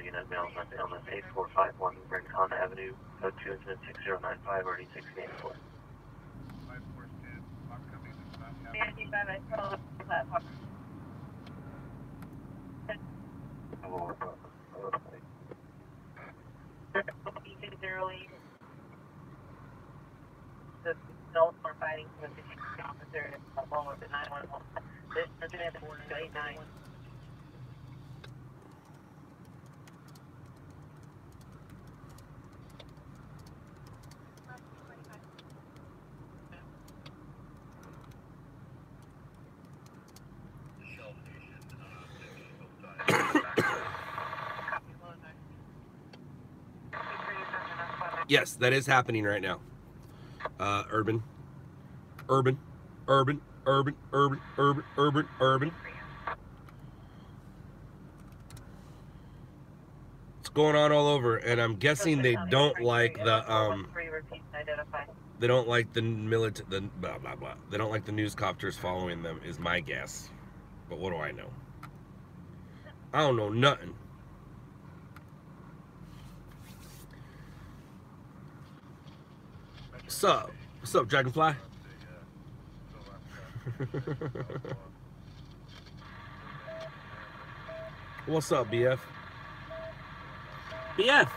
Unit Mail on 8451 Rincon Avenue, code 2 incident 6095 already 684. 545. The adults are fighting with the officer along with the 911. This incident is 489. Yes, that is happening right now. Urban. It's going on all over, and I'm guessing they don't like the they don't like the blah blah blah. They don't like the news copters following them, is my guess. But what do I know? I don't know nothing. What's up, Dragonfly? What's up, BF? BF!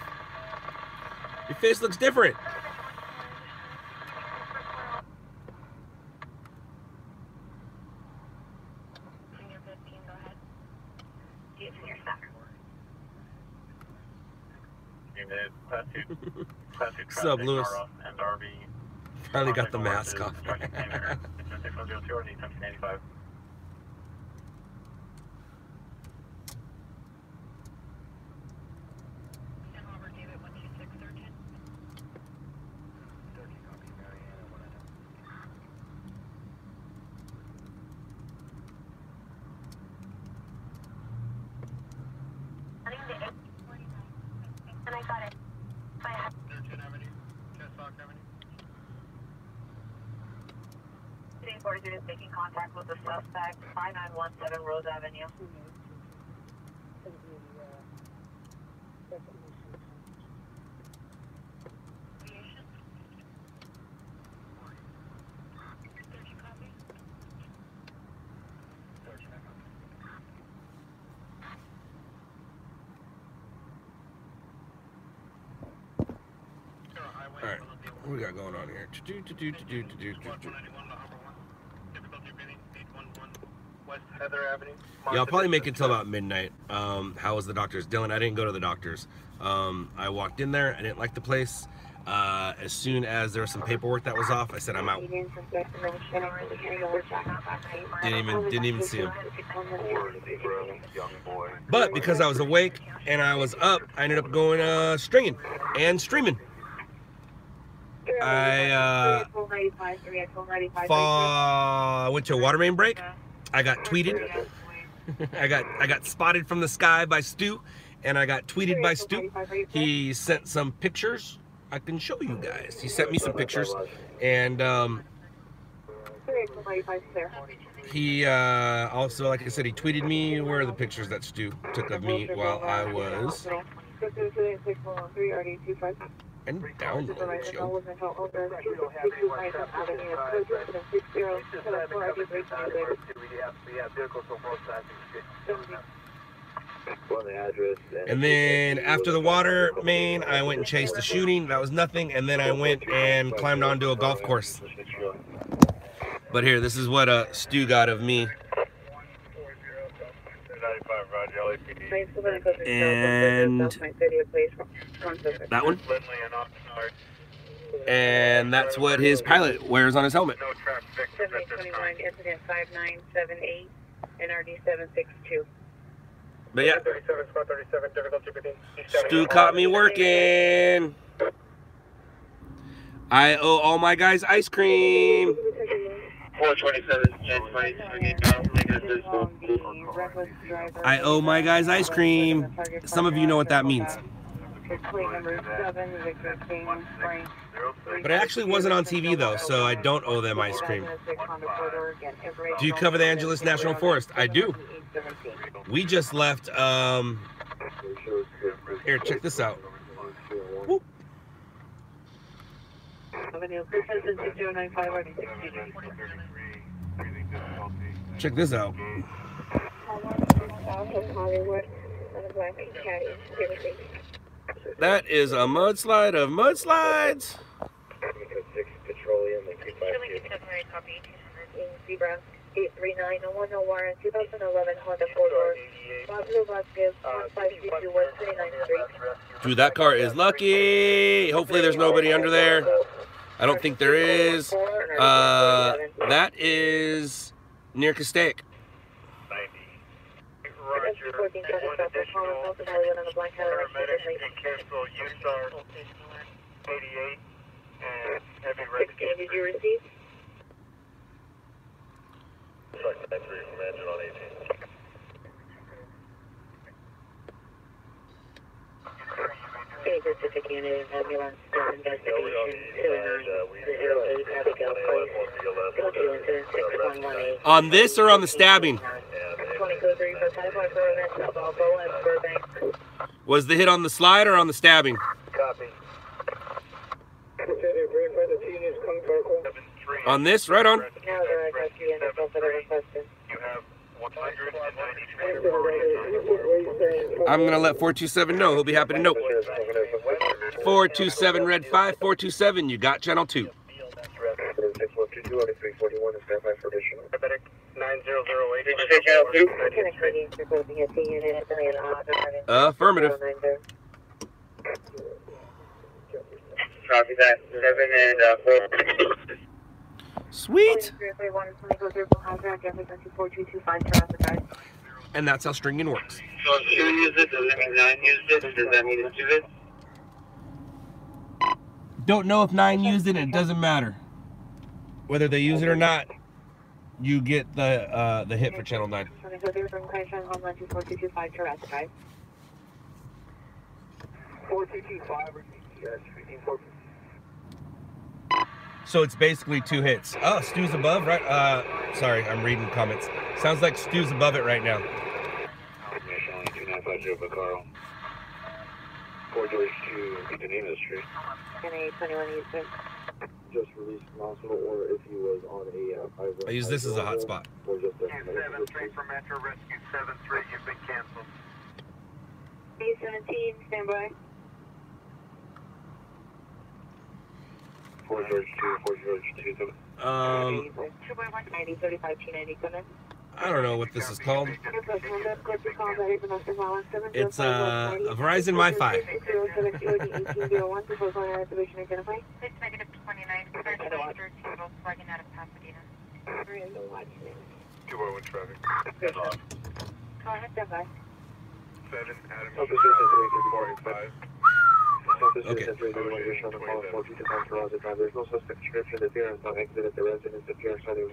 Your face looks different. What's up, Lewis? Finally got the mask off. And I got it. Today's board is making contact with the suspect, 5917 Rose Avenue. All right, what we got going on here? Yeah, I'll probably make it till about midnight. How was the doctors? Dylan, I didn't go to the doctors. I walked in there. I didn't like the place. As soon as there was some paperwork that was off, I said I'm out. Didn't even see him. But because I was awake and I was up, I ended up going stringing and streaming. I went to a water main break. I got tweeted. I got spotted from the sky by Stu, and I got tweeted by Stu. He sent some pictures. I can show you guys. He sent me some pictures, and he also, like I said, he tweeted me where are the pictures that Stu took of me while I was and downloads, yo. And then after the water main, I went and chased the shooting. That was nothing. And then I went and climbed onto a golf course. But here, this is what Stu got of me. And that one. And that's what his pilot wears on his helmet. 7021 incident 5978 NRD 762. But yeah, Stu caught me working. I owe all my guys ice cream. 427, I owe my guys ice cream. Some of you know what that means. But it actually wasn't on TV though, so I don't owe them ice cream. Do you cover the Angeles National Forest? I do. We just left, here, check this out. Whoop. Check this out. That is a mudslide of mudslides. Zebra 839-0101 2011 Honda 4-door. Dude, that car is lucky. Hopefully there's nobody under there. I don't think there is. That is near Castaic. Did you receive? A Pacific unit ambulance investigation 20908 Abigail Place. Go to incident 6118. On this or on the stabbing? 2023 for 554 events of Balboa and Burbank. Was the hit on the slide or on the stabbing? Copy. On this, right on. Now the rescue unit will put a request in. You have 193. I'm gonna let 427 know. He'll be happy to know. 427 Red 5, 427. You got channel 2. 9008. Affirmative. Copy that. 7 and 4. Sweet. And that's how stringing works. So if 2 used it, does that mean 9 used it? Does that mean it's 2 it? Don't know if 9 used it, it doesn't matter. Whether they use it or not, you get the hit for channel 9. So it's basically 2 hits. Oh, Stu's above, right? Sorry, I'm reading comments. Sounds like Stu's above it right now. 2950 4 doors to Canadian Street. 21 Eastern. Just released from hospital, or if he was on a I use this as a hotspot. Or just a 7-3 for Metro Rescue 7-3, you've been canceled. B-17, stand by. 4 George 2, 4 George 2. 2 by 190, 35, 290, come in. I don't know what this is called. It's a Verizon MiFi. It's negative 29, flagging out of Pasadena. 201 traffic. Go ahead, stand by. 7 Adam 485. Okay. There's no suspect description. The appearance on exit at the residence. The appearance on the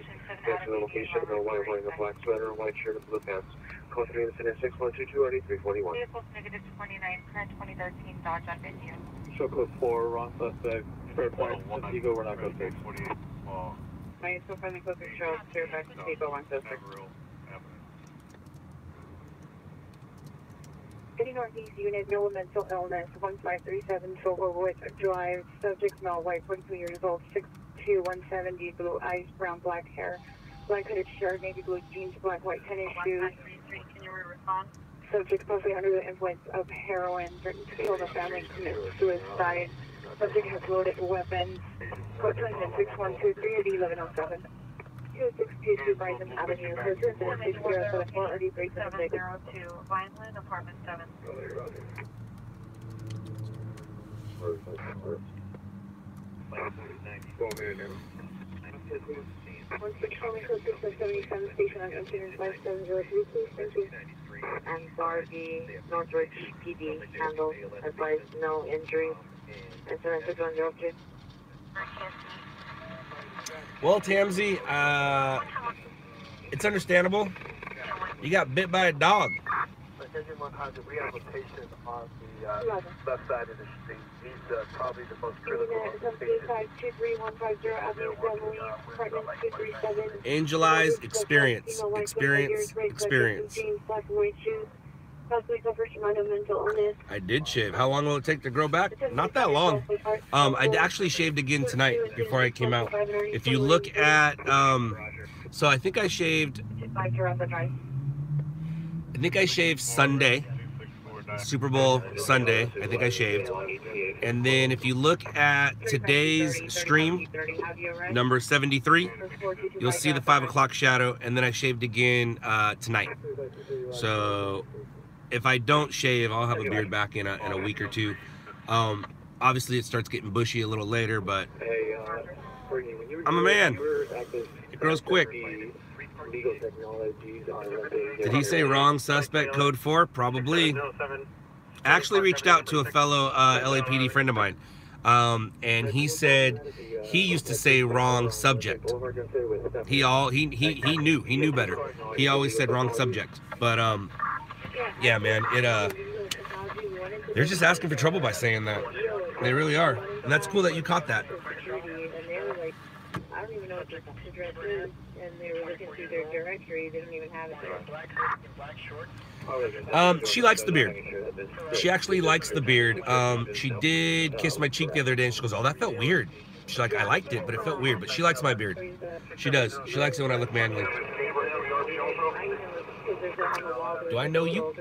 location. No white wearing a black sweater, white shirt, and blue pants. Call 3 incident 6122 341. Vehicle's negative 29, current 2013 Dodge on India. Show code 4, wrong suspect. Third point, Eagle, we're not going to take. My so friendly closing show, clear back to Eagle 1 suspect. City Northeast Unit, no mental illness, 1537 Silverwood Drive, subject male, white, 42 years old, 6'2", 170, blue eyes, brown, black hair, black hooded shirt, navy blue jeans, black, white tennis shoes. Can you respond? Subject mostly under the influence of heroin, threatened to kill the family, commit suicide. Subject has loaded weapons. Code 6123 at 1107. 2622 Bryson Avenue, Houston, 6074 RD3 702, Vineland, apartment 7. One patrolling code 6777 station on incident 5703, please, thank you. And Barbie, Northridge PD handles, advised no injuries. And 76102. Well, Tamsy, it's understandable. You got bit by a dog. We have a patient on the left side of the street. He's probably the most critical patient. Angel-Eyes experience. I did shave. How long will it take to grow back? Not that long. I actually shaved again tonight before I came out. If you look at, so I think I shaved Sunday, Super Bowl Sunday. I think I shaved. And then if you look at today's stream, number 73, you'll see the 5 o'clock shadow. And then I shaved again tonight. So if I don't shave, I'll have a beard back in a week or two. Obviously, it starts getting bushy a little later, but I'm a man. It grows quick. Did he say wrong suspect code 4? Probably. Actually reached out to a fellow LAPD friend of mine, and he said he used to say wrong subject. He knew better. He always said wrong subject. But yeah, man, they're just asking for trouble by saying that. They really are, and that's cool that you caught that. I don't even know what the address is, and they were looking through their directory. They don't even have it there. She likes the beard. She actually likes the beard. She did kiss my cheek the other day, and she goes, "Oh, that felt weird." She's like, "I liked it, but it felt weird." But she likes my beard. She does. She likes it when I look manly. Do I know you?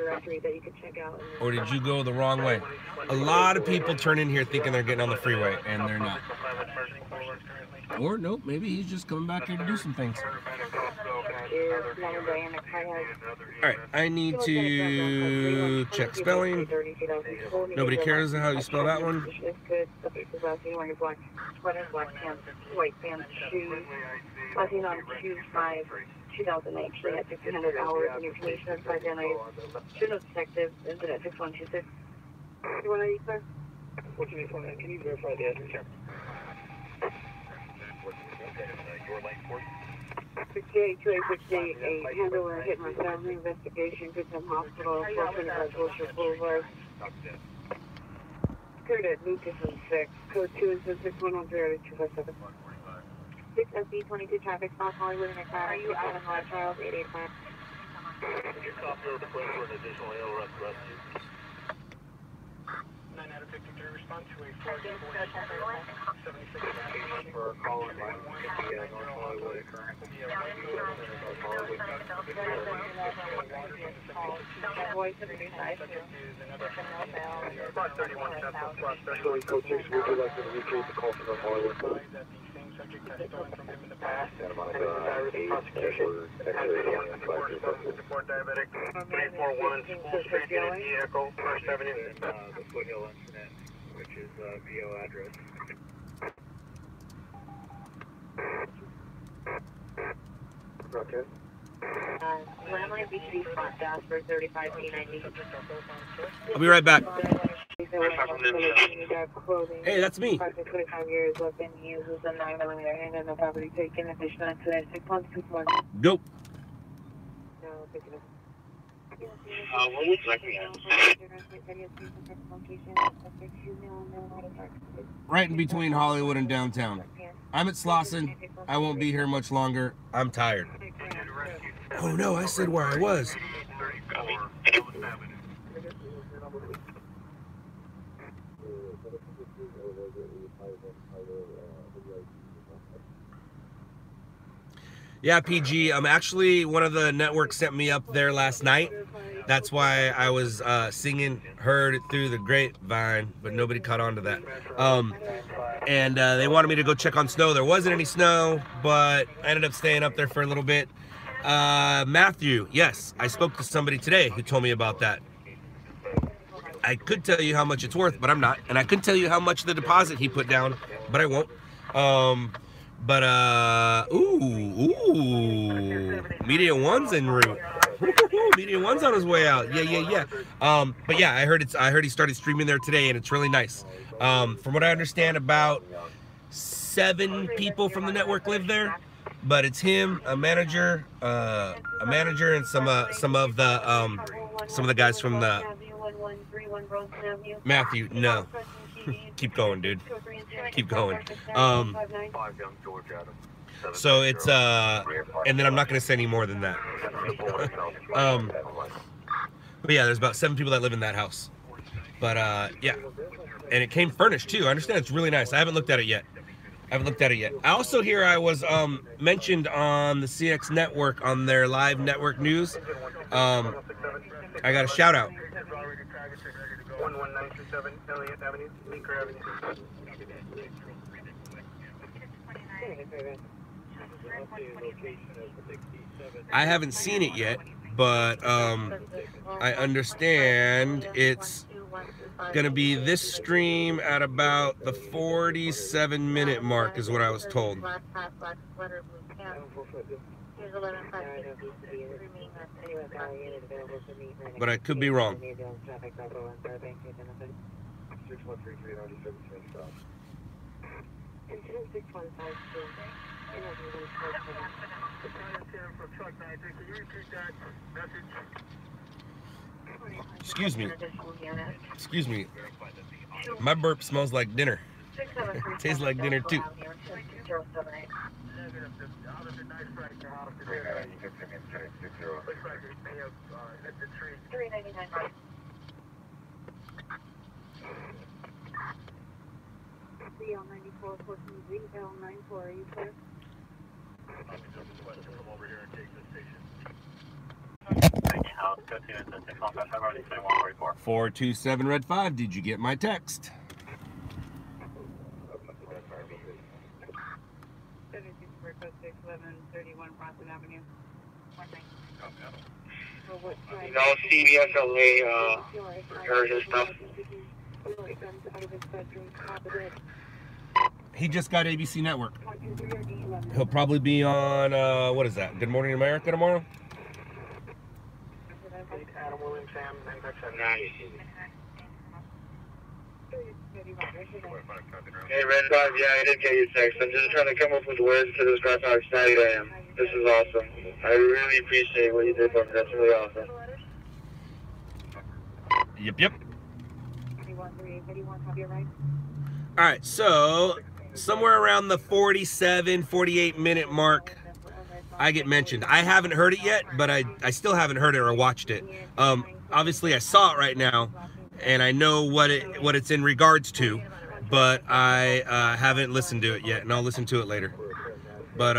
Or did you go the wrong way? A lot of people turn in here thinking they're getting on the freeway, and they're not. Or nope, maybe he's just coming back here to do some things. Alright, I need to check spelling. Nobody cares how you spell that one. White pants, shoes. Last seen on 2/5/2008. She had 1,500 hours in information as identified. Juno detective, incident 6126. You want to use sir? Can you verify the address? 682868, handler hit my family investigation, Goodman Hospital, 425 Wilshire Boulevard. Cleared at Lucas and 6, code 2 is 6113-257. 6 SB 22 traffic stop, Hollywood in a car, you out of High Trials, 885. Your copy of the plan for an additional ALRF rescue. 9 out of 53 respond to a 476 for a call on line 50 North Hollywood current. Voice of the news, Spot 31 Central, Spot 31. Code 6, would you like to retrieve the call from North Hollywood? That the same subject has stolen from him in the past. Support diabetic. 341 School Street, unit vehicle, First Avenue. The Foothill incident, which is VO address. Okay. Landline BC spot Jasper 35P90. I'll be right back. Hey, that's me. 25 years left in uses a 9mm handgun, no property taken. Additional incident 6-1-6-1. Go. No, pick it up. What was exactly Right in between Hollywood and downtown. I'm at Slauson. I won't be here much longer. I'm tired. Oh no, I said where I was. Yeah, PG. Actually, one of the networks sent me up there last night. That's why I was singing, heard it through the grapevine, but nobody caught on to that. And they wanted me to go check on snow. There wasn't any snow, but I ended up staying up there for a little bit. Matthew, yes, I spoke to somebody today who told me about that. I could tell you how much it's worth, but I'm not. And I could tell you how much the deposit he put down, but I won't. Ooh, Media One's en route. Median One's on his way out. Yeah. But yeah, I heard he started streaming there today, and it's really nice. From what I understand, about 7 people from the network live there, but it's him, a manager, and some of the guys from the Matthew. No, keep going, dude. Keep going. So it's and then I'm not gonna say any more than that. But yeah, there's about 7 people that live in that house. But yeah, and it came furnished too. I understand it's really nice. I haven't looked at it yet. I also hear I was mentioned on the CX network on their live network news. I got a shout out. 11927 Elliott Avenue, Lincoln Avenue. I haven't seen it yet, but I understand it's gonna be this stream at about the 47-minute mark is what I was told. But I could be wrong. Excuse me. My burp smells like dinner. Tastes like dinner too. L94, are you clear? 427 Red 5, did you get my text? No CBS LA version stuff. He just got ABC Network. He'll probably be on, what is that, Good Morning America tomorrow? Hey, Red 5, yeah, I did get your text. I'm just trying to come up with words to describe how excited I am. This is awesome. I really appreciate what you did for me. That's really awesome. Yep. Alright, so somewhere around the 47, 48-minute mark, I get mentioned. I haven't heard it yet, but I still haven't heard it or watched it. Obviously, I saw it right now, and I know what it's in regards to, but I haven't listened to it yet, and I'll listen to it later. But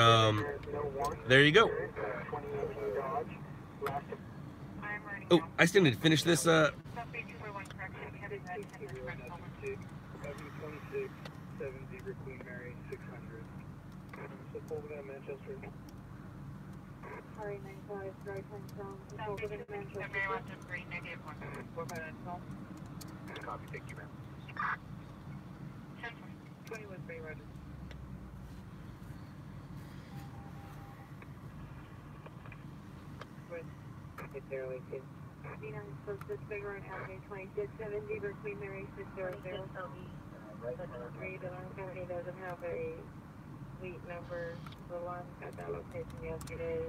there you go. Oh, I still need to finish this. Copy, thank you, ma'am. 21 Bay Roger. It's early, too. 2670 Queen Mary 600. County doesn't have a fleet number. The alarm got that location yesterday.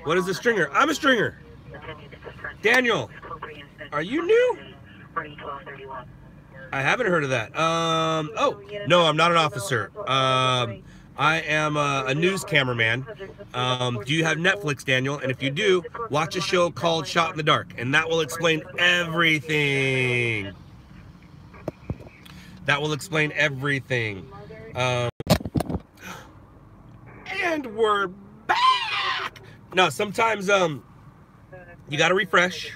What is a stringer? I'm a stringer. Daniel, are you new? I haven't heard of that. Oh, no, I'm not an officer. I am a news cameraman. Do you have Netflix, Daniel? And if you do, watch a show called Shot in the Dark, and that will explain everything. That will explain everything. And we're back. No, sometimes you gotta refresh.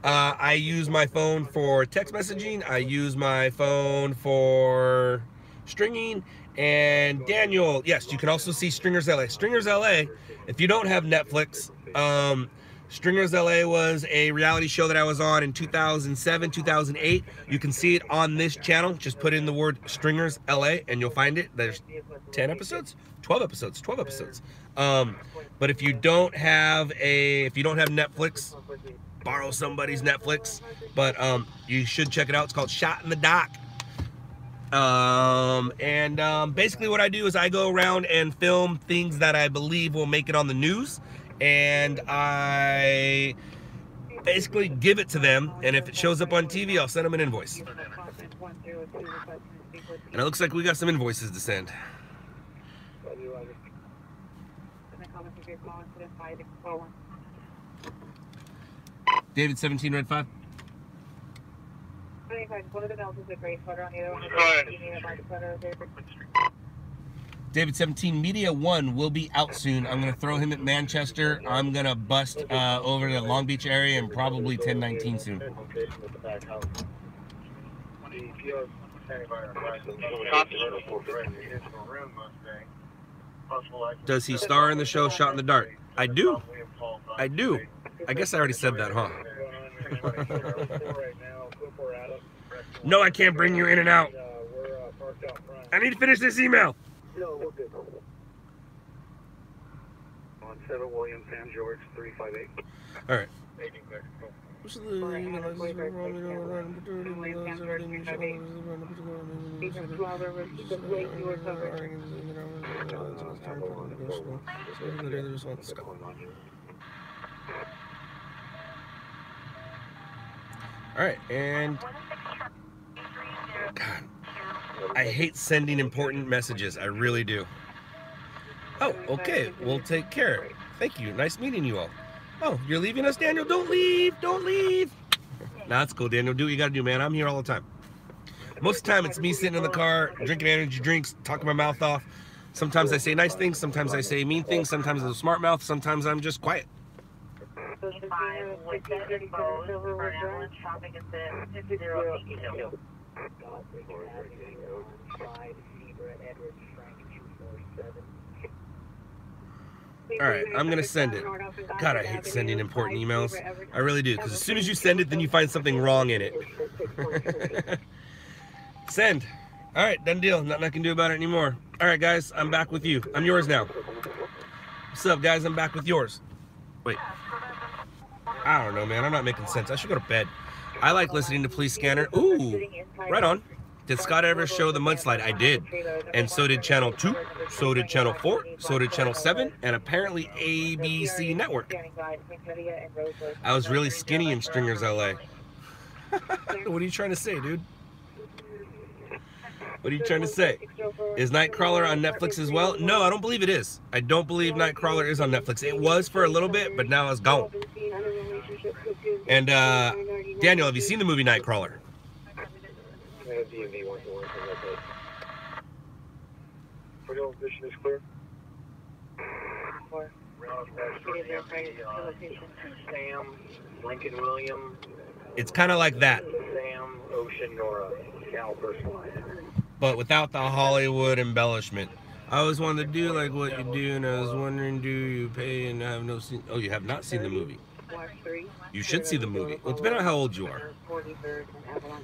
I use my phone for text messaging. I use my phone for stringing, And Daniel, yes, you can also see Stringers LA. Stringers LA, if you don't have Netflix, Stringers LA was a reality show that I was on in 2007, 2008. You can see it on this channel. Just put in the word Stringers LA and you'll find it. There's 10 episodes, 12 episodes, 12 episodes. But if you don't have Netflix, borrow somebody's Netflix. But you should check it out. It's called Shot in the Dock. Basically what I do is I go around and film things that I believe will make it on the news, and I basically give it to them, and if it shows up on TV, I'll send them an invoice. And it looks like we got some invoices to send. David 17 Red 5. One of the bells is a gray sweater, on the other one is a black sweater. David 17 Media 1 will be out soon. I'm going to throw him at Manchester. I'm going to bust over to the Long Beach area and probably 1019 soon. Does he star in the show Shot in the Dark? I do. I do. I guess I already said that, huh? No, I can't bring you in and out. I need to finish this email. No, we're good. On 7 William Sam George 358. All right. All right, and God, I hate sending important messages. I really do. Oh, okay. We'll take care. Thank you. Nice meeting you all. Oh, you're leaving us, Daniel? Don't leave. Don't leave. Nah, that's cool, Daniel. Do what you got to do, man. I'm here all the time. Most of the time, it's me sitting in the car, drinking energy drinks, talking my mouth off. Sometimes I say nice things. Sometimes I say mean things. Sometimes I'm a smart mouth. Sometimes I'm just quiet. All right, I'm gonna send it. God, I hate sending important emails. I really do, because as soon as you send it, then you find something wrong in it. Send. All right, done deal. Nothing I can do about it anymore. All right, guys, I'm back with you. I'm yours now. What's up, guys? I'm back with yours. Wait. I don't know, man. I'm not making sense. I should go to bed. I like listening to Police Scanner. Ooh, right on. Did Scott ever show the mudslide? I did. And so did Channel 2, so did Channel 4, so did Channel 7, and apparently ABC Network. I was really skinny in Stringers LA. What are you trying to say, dude? What are you trying to say? Is Nightcrawler on Netflix as well? No, I don't believe it is. I don't believe Nightcrawler is on Netflix. It was for a little bit, but now it's gone. And Daniel, have you seen the movie Nightcrawler? Vision is clear. Sam, Lincoln William. It's kind of like that. Sam, Ocean, Nora, Cal, personalized. But without the Hollywood embellishment. I always wanted to do like what you do, and I was wondering, do you pay and have no scene? Oh, you have not seen the movie. You should see the movie. Well, it depends on how old you are.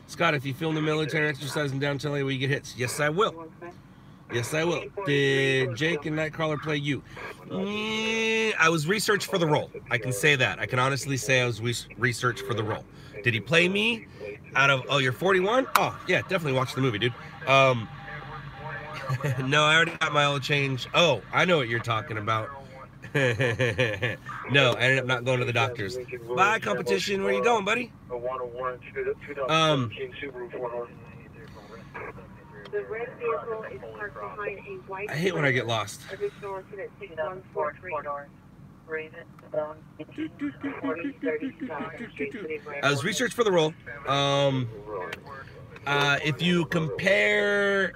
Scott, if you film the military exercise in downtown LA, will you get hits? Yes, I will. Yes, I will. Did Jake and Nightcrawler play you? I was researched for the role. I can say that. I can honestly say I was researched for the role. Did he play me? Out of, oh, you're 41? Oh, yeah, definitely watch the movie, dude. No, I already got my oil change. Oh, I know what you're talking about. No, I ended up not going to the doctors. Bye, competition. Where you going, buddy? I hate when I get lost. I was researched for the role. If you compare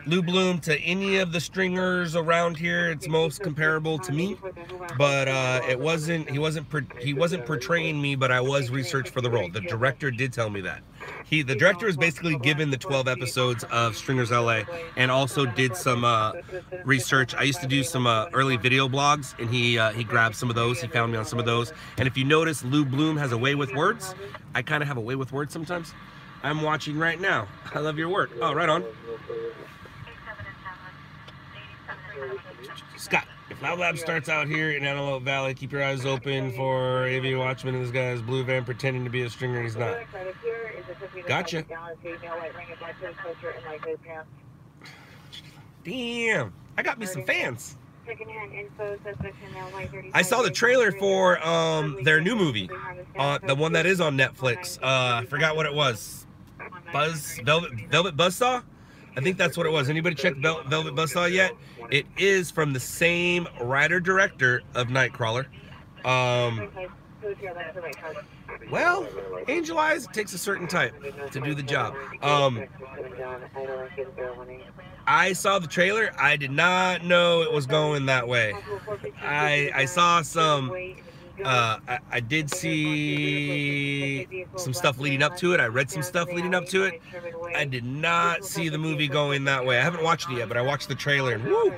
Lou Bloom to any of the stringers around here. It's most comparable to me, but it wasn't. He wasn't portraying me, but I was researched for the role. The director did tell me that. The director was basically given the 12 episodes of Stringers LA and also did some research. I used to do some early video blogs, and he grabbed some of those. He found me on some of those. And if you notice, Lou Bloom has a way with words. I kind of have a way with words sometimes. I'm watching right now. I love your work. Oh, right on. Scott, if LOUDLABS starts out here in Antelope Valley, keep your eyes open for AV Watchman and this guy's blue van pretending to be a stringer and he's not. Gotcha. Damn, I got me some fans. I saw the trailer for their new movie, the one that is on Netflix. I forgot what it was. Velvet Buzzsaw? I think that's what it was. Anybody check Velvet Buzzsaw yet? It is from the same writer-director of Nightcrawler. Well, Angel Eyes takes a certain type to do the job. I saw the trailer. I did not know it was going that way. I saw some... I did see some stuff leading up to it. I read some stuff leading up to it. I did not see the movie going that way. I haven't watched it yet, but I watched the trailer and woo!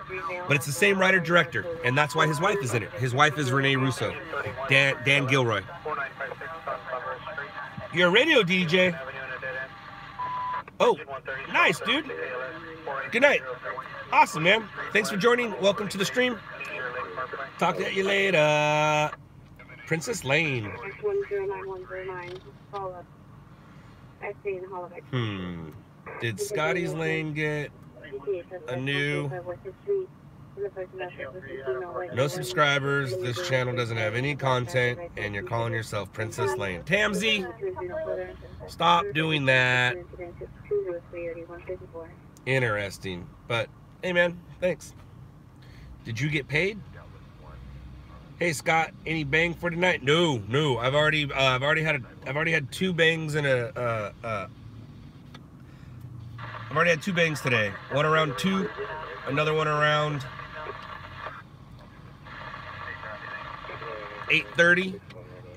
But it's the same writer-director, and that's why his wife is in it. His wife is Renee Russo, Dan Gilroy. You're a radio DJ. Oh, nice, dude. Good night. Awesome, man. Thanks for joining. Welcome to the stream. Talk to you later. Princess Lane. Did Scotty's Lane get a new... No subscribers. This channel doesn't have any content, and you're calling yourself Princess Lane. Tamsy, stop doing that. Interesting, but hey, man, thanks. Did you get paid? Hey Scott, any bang for tonight? No. I've already had 2 bangs and I've already had 2 bangs today. One around 2, another one around 8:30,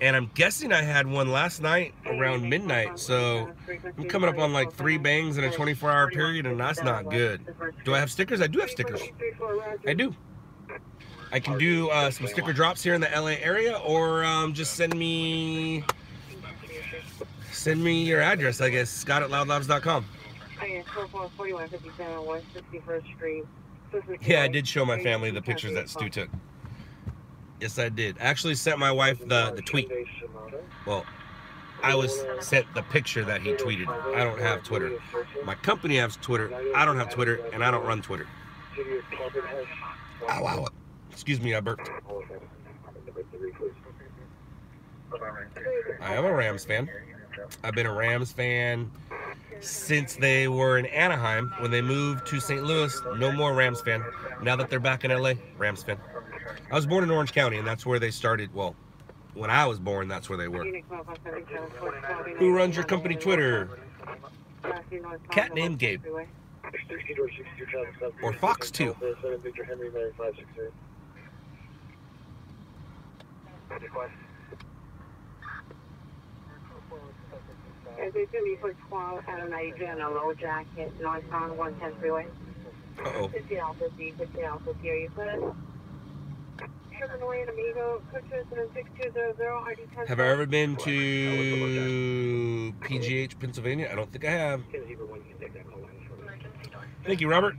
and I'm guessing I had one last night around midnight. So I'm coming up on like 3 bangs in a 24-hour period, and that's not good. Do I have stickers? I do have stickers. I do. I can do some sticker drops here in the LA area, or just send me your address, I guess, Scott@loudlabs.com. Yeah, I did show my family the pictures that Stu took. Yes, I did. I actually sent my wife the tweet. Well, I was sent the picture that he tweeted. I don't have Twitter. My company has Twitter. I don't have Twitter, and I don't run Twitter. Ow, ow. Excuse me, I burped. I am a Rams fan. I've been a Rams fan since they were in Anaheim. When they moved to St. Louis, no more Rams fan. Now that they're back in LA, Rams fan. I was born in Orange County, and that's where they started. Well, when I was born, that's where they were. Who runs your company Twitter? Cat named Gabe. Or Fox 2. There's going to be for 12 out of night in a low jacket, northbound 110 freeway. Uh-oh. 50 Alpha C, 50 Alpha C, are you clear? Have I ever been to PGH, Pennsylvania? I don't think I have. Thank you, Robert.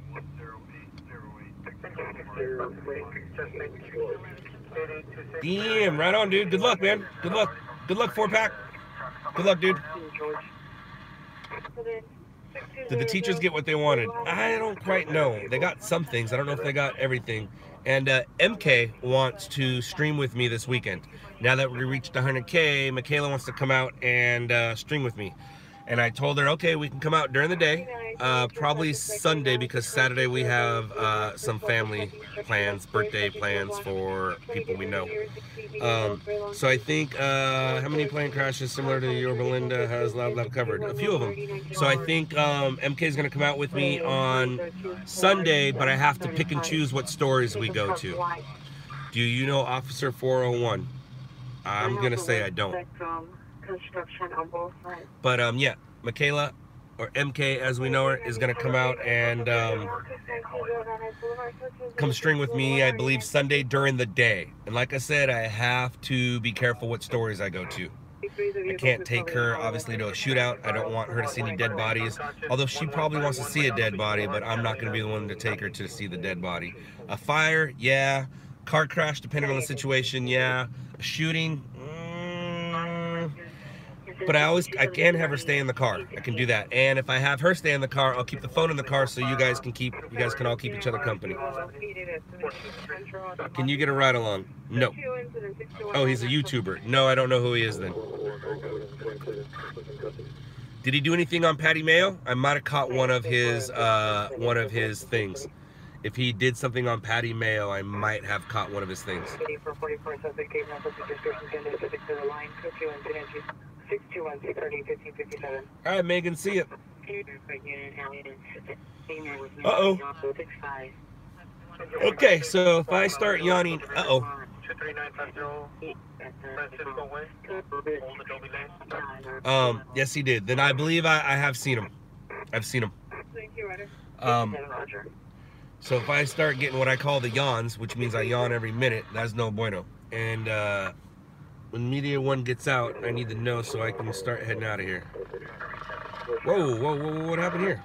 Damn, right on, dude. Good luck, man. Good luck. Good luck, 4-pack. Good luck, dude. Did the teachers get what they wanted? I don't quite know. They got some things. I don't know if they got everything. And MK wants to stream with me this weekend. Now that we reached 100K, Michaela wants to come out and stream with me. And I told her, okay, we can come out during the day, probably Sunday, because Saturday we have some family plans, birthday plans for people we know. So I think, how many plane crashes similar to your Belinda has LOUDLAB covered? A few of them. So I think MK is going to come out with me on Sunday, but I have to pick and choose what stories we go to. Do you know Officer 401? I'm going to say I don't. Construction on both sides. But yeah, Michaela, or MK as we know her, is going to come out and come string with me, I believe, Sunday during the day. And like I said, I have to be careful what stories I go to. I can't take her, obviously, to a shootout. I don't want her to see any dead bodies. Although she probably wants to see a dead body, but I'm not going to be the one to take her to see the dead body. A fire, yeah. Car crash, depending on the situation, yeah. A shooting, but I can have her stay in the car. I can do that. And if I have her stay in the car, I'll keep the phone in the car so you guys can all keep each other company. Can you get a ride along? No. Oh, he's a YouTuber. No, I don't know who he is then. Did he do anything on Patty Mayo? I might have caught one of his things. If he did something on Patty Mayo, I might have caught one of his things. All right, Megan, see ya. Uh-oh. Okay, so if I start yawning, yes, he did. Then I believe I have seen him. I've seen him. So if I start getting what I call the yawns, which means I yawn every minute, that's no bueno. And when Media One gets out, I need to know so I can start heading out of here. Whoa, whoa, whoa, what happened here?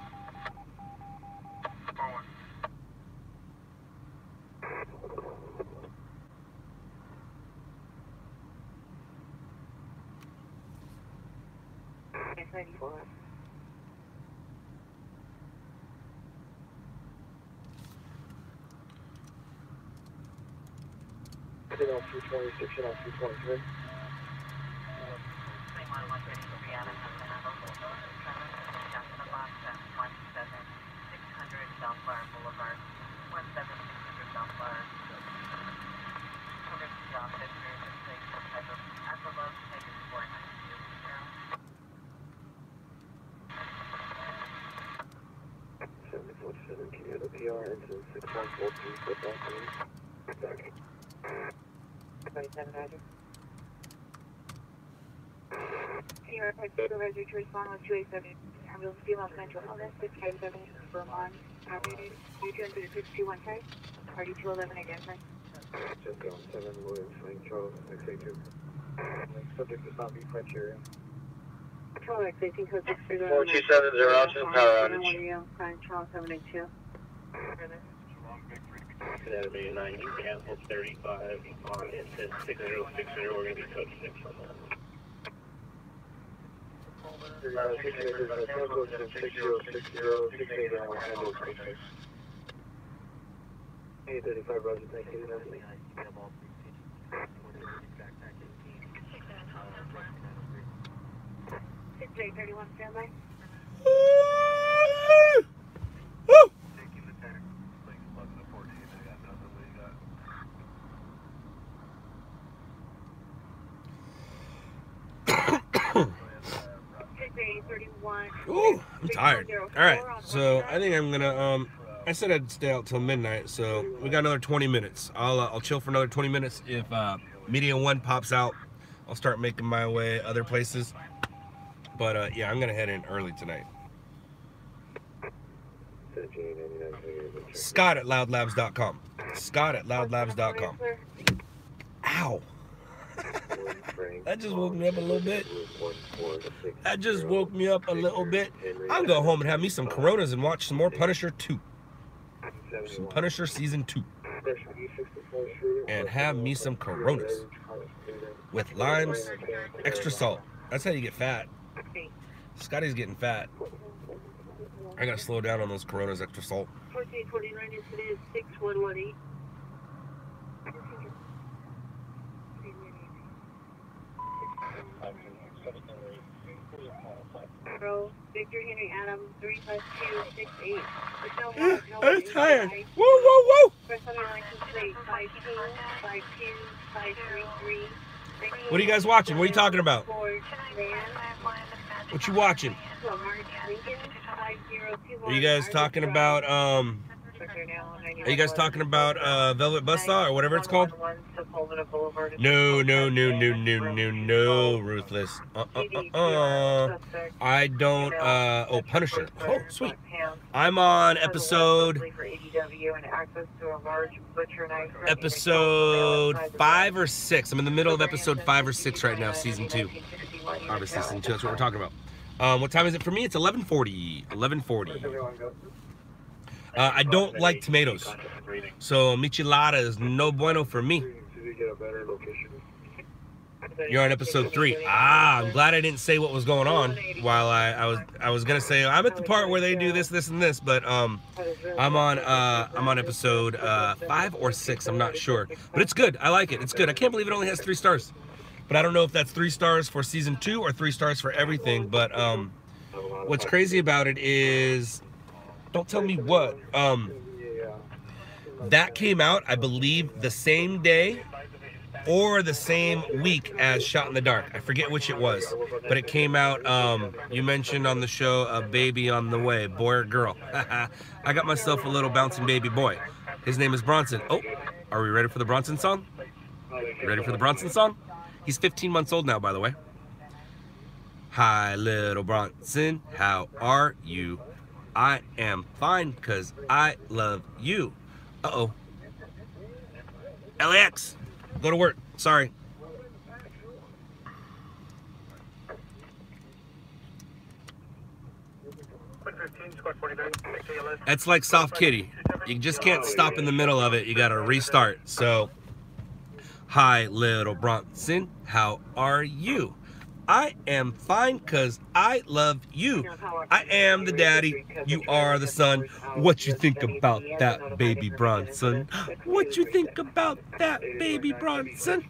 Supervisor to respond with 287. Ambulance female mental illness, 657 Vermont Avenue, U200 6215. Party 211 again, sir. Just on 7 Williams Lane, Charles, 682. Subject does not meet criteria. Charles, 18 code 630. 4270 out to power outage. Charles 782. Saturday 90, cancel 35 on incident 6060, we're going to be code 6. Hey, 35, Roger, thank you. 6831, standby. Ooh, I'm tired. All right, so I think I'm gonna I said I'd stay out till midnight, so we got another 20 minutes. I'll chill for another 20 minutes. If Media One pops out, I'll start making my way other places. But yeah, I'm gonna head in early tonight. Scott at loudlabs.com. Scott at loudlabs.com. Ow. That just woke me up a little bit. That just woke me up a little bit. I'll go home and have me some Coronas and watch some more Punisher 2. Some Punisher Season 2. And have me some Coronas. With limes, extra salt. That's how you get fat. Scotty's getting fat. I gotta slow down on those Coronas, extra salt. 1449 incident 6118. Victor Henry Adam 35268. I'm tired. Woo, woo, woo. What are you guys watching? What are you talking about? What you watching? Are you guys talking about are you guys talking about Velvet Buzzsaw or whatever it's called? No, Ruthless. I don't oh, Punisher. Oh, sweet. I'm on episode 5 or 6. I'm in the middle of episode 5 or 6 right now, season 2. Obviously, season 2, that's what we're talking about. What time is it for me? It's 11:40. 11:40. I don't like tomatoes, so michelada is no bueno for me. You're on episode 3. Ah, I'm glad I didn't say what was going on. While I was gonna say I'm at the part where they do this, this, and this, but I'm on episode 5 or 6. I'm not sure, but it's good. I like it. It's good. I can't believe it only has 3 stars. But I don't know if that's 3 stars for season 2 or 3 stars for everything. But what's crazy about it is, don't tell me what. That came out, I believe, the same day or the same week as Shot in the Dark. I forget which it was, but it came out. You mentioned on the show a baby on the way, boy or girl. I got myself a little bouncing baby boy. His name is Bronson. Oh, are we ready for the Bronson song? You ready for the Bronson song? He's 15 months old now, by the way. Hi, little Bronson, how are you? I am fine, because I love you. Uh-oh. LAX, go to work. Sorry. That's like Soft Kitty. You just can't stop in the middle of it. You got to restart. So, hi, little Bronson. How are you? I am fine because I love you. I am the daddy. You are the son. What you think about that, baby Bronson? What you think about that, baby Bronson?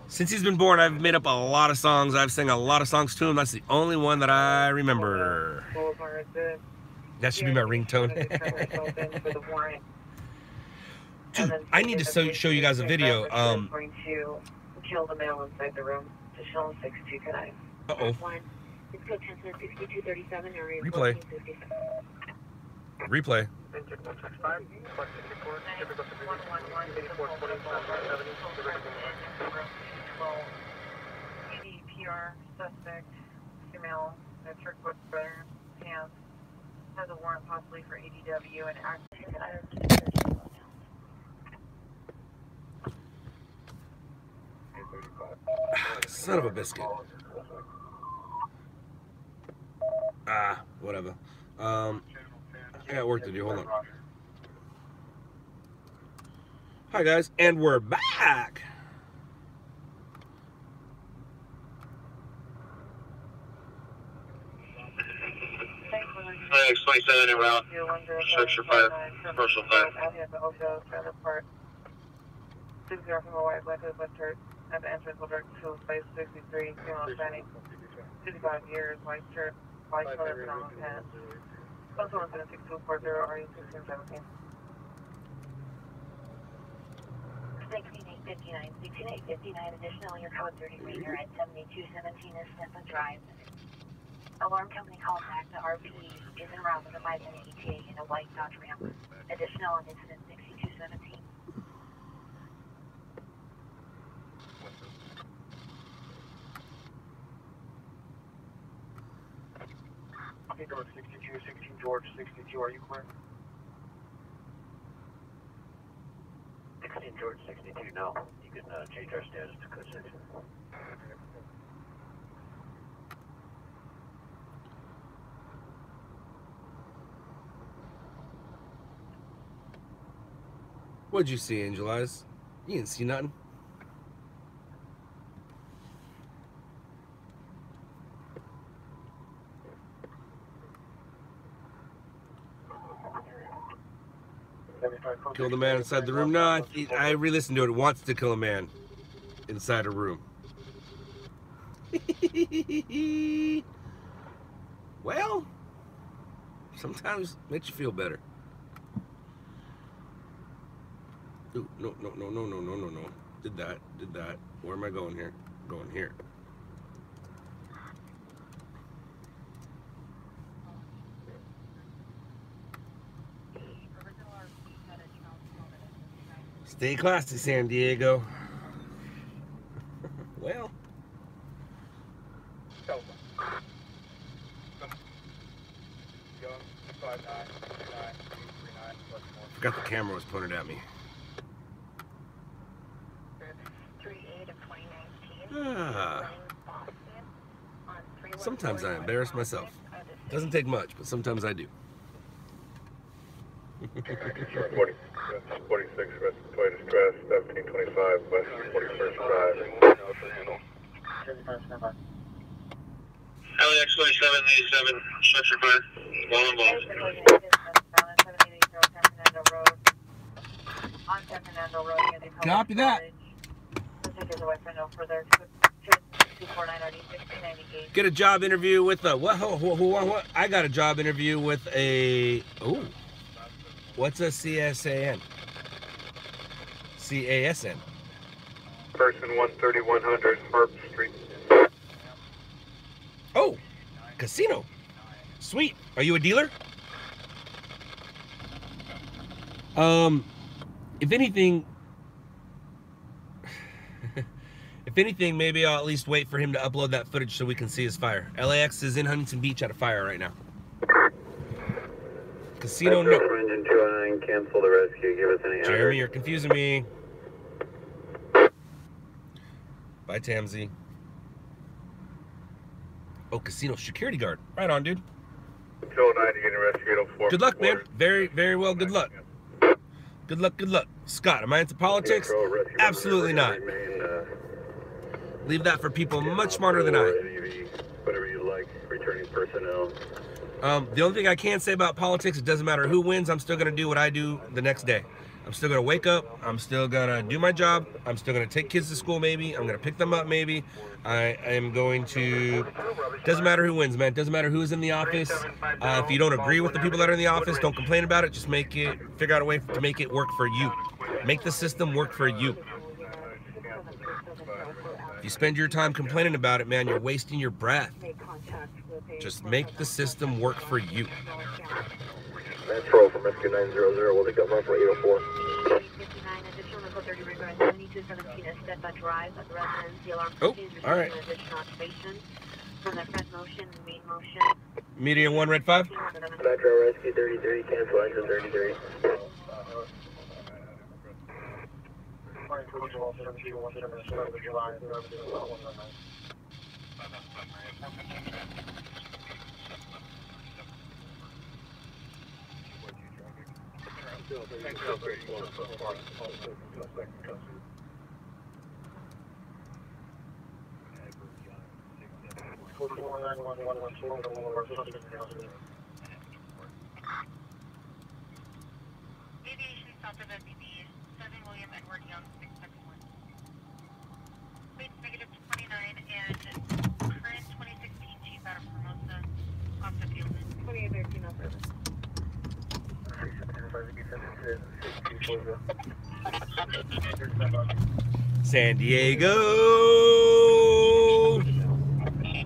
Since he's been born, I've made up a lot of songs. I've sang a lot of songs to him. That's the only one that I remember. That should be my ringtone. Dude, I need to show you guys a video. Going to kill the male inside the room. To show 62 tonight. Uh-oh. Replay. Replay. PR suspect, female, trick with brother, hands, has a warrant possibly for ADW and active. Son of a biscuit. Ah, whatever. I got work to do. Hold on. Hi guys, and we're back. X27 en route. Structure fire. Commercial fire. 60 from Hawaii, Black Hood, West Church. At the entrance, will direct to space 63, female Hispanic, 55 years, white shirt, white color, phenomenal pants. Also on 6240, RE 1617. 16859, 16859, additional, your code 33, you're at 7217 is Snippa Drive. Alarm company called back, the RP is en route with a 510 ETA in a white Dodge Ram. Additional on incident 6217. George 62, 16 George 62, are you clear? 16 George 62, no. You can change our status to code 6. What'd you see, Angel Eyes? You didn't see nothing. Kill the man inside the room. No, I re-listened to it. It wants to kill a man inside a room. Sometimes makes you feel better. Ooh, no. Did that. Where am I going here? I'm going here. Stay classy, San Diego. Well. Forgot the camera was pointed at me. Sometimes I embarrass myself. Doesn't take much, but sometimes I do. 46 West Toyota Stress, 1725 West 41st Drive. LAX 2787, structure fire, while involved. Copy that. Get a job interview with a what? I got a job interview with a what's a CSAN? CASN. Person 13100 Harp Street. Oh, casino. Sweet. Are you a dealer? If anything, maybe I'll at least wait for him to upload that footage so we can see his fire. LAX is in Huntington Beach at a fire right now. Casino, no. Engine 209, cancel the rescue. Give us any Jeremy, you're confusing me. Bye, Tamsy. Oh, casino security guard. Right on, dude. 209 to get rescued 04. Good luck, man. Very, very well. Good luck. Good luck. Scott, am I into politics? Absolutely not. Leave that for people much smarter than I. Whatever you like, returning personnel. The only thing I can say about politics, it doesn't matter who wins, I'm still going to do what I do the next day. I'm still going to wake up, I'm still going to do my job, I'm still going to take kids to school maybe, I'm going to pick them up maybe, I am going to, doesn't matter who wins, man, doesn't matter who's in the office. If you don't agree with the people that are in the office, don't complain about it, just figure out a way to make it work for you. Make the system work for you. If you spend your time complaining about it, man, you're wasting your breath. Just make the system work for you. That's roll from Rescue 900. We'll take that one for 804. Oh, all right. Medium 1, red 5. Metro Rescue 3030, cancel engine 3030. Aviation south of MPB, 7 William Edward Young, 671. Weight negative 29 and current 2016 chief out of Formosa, off the field. 2813 off service. San Diego.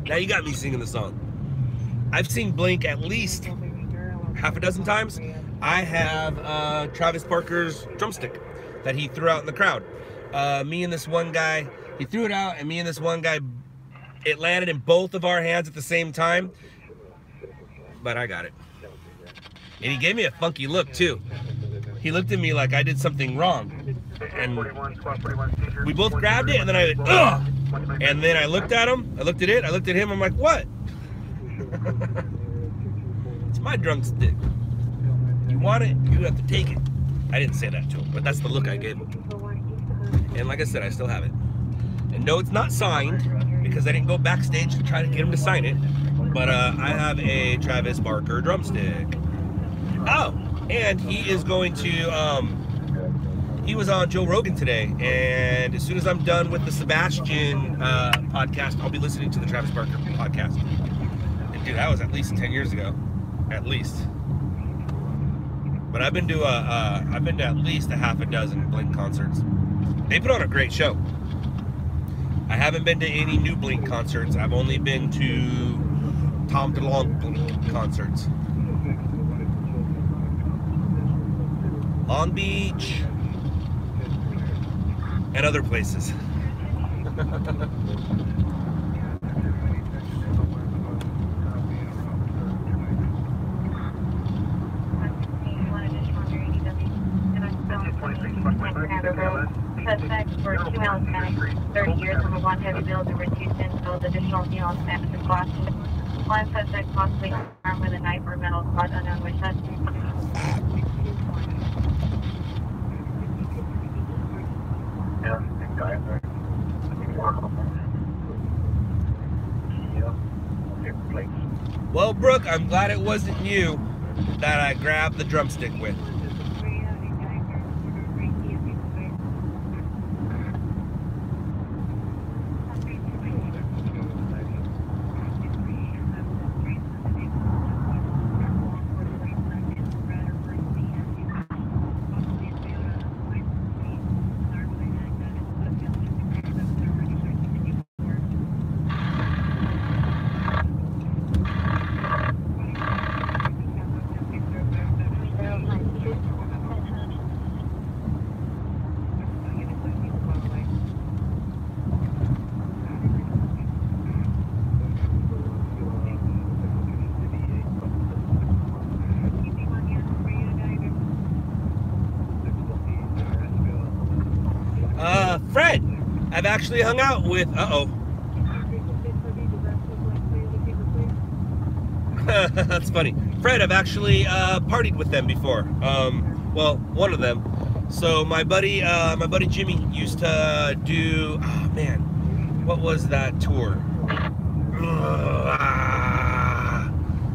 Now you got me singing the song. I've seen Blink at least half a dozen times. I have Travis Barker's drumstick that he threw out in the crowd. Me and this one guy, he threw it out, and me and this one guy, it landed in both of our hands at the same time. But I got it. And he gave me a funky look too. He looked at me like I did something wrong. And we both grabbed it, and then I went, ugh! And then I looked at him, I looked at it, I looked at him, I'm like, what? It's my drumstick. You want it, you have to take it. I didn't say that to him, but that's the look I gave him. And like I said, I still have it. And no, it's not signed, because I didn't go backstage to try to get him to sign it. But I have a Travis Barker drumstick. Oh, and he is going to, he was on Joe Rogan today, and as soon as I'm done with the Sebastian podcast, I'll be listening to the Travis Barker podcast. And dude, that was at least 10 years ago. at least. But I've been to at least a half a dozen Blink concerts. They put on a great show. I haven't been to any new Blink concerts. I've only been to Tom DeLonge Blink concerts. Long Beach and other places. Suspect for 2 ounce panic, 30 years from a one heavy bills over Houston, so additional ounce panic is Boston. One suspect possibly armed with a knife or metal clot unknown which suspect. Well, Brooke, I'm glad it wasn't you that I grabbed the drumstick with. Fred, I've actually hung out with, that's funny. Fred, I've actually partied with them before. Well, one of them. So my buddy Jimmy used to do, oh man, what was that tour?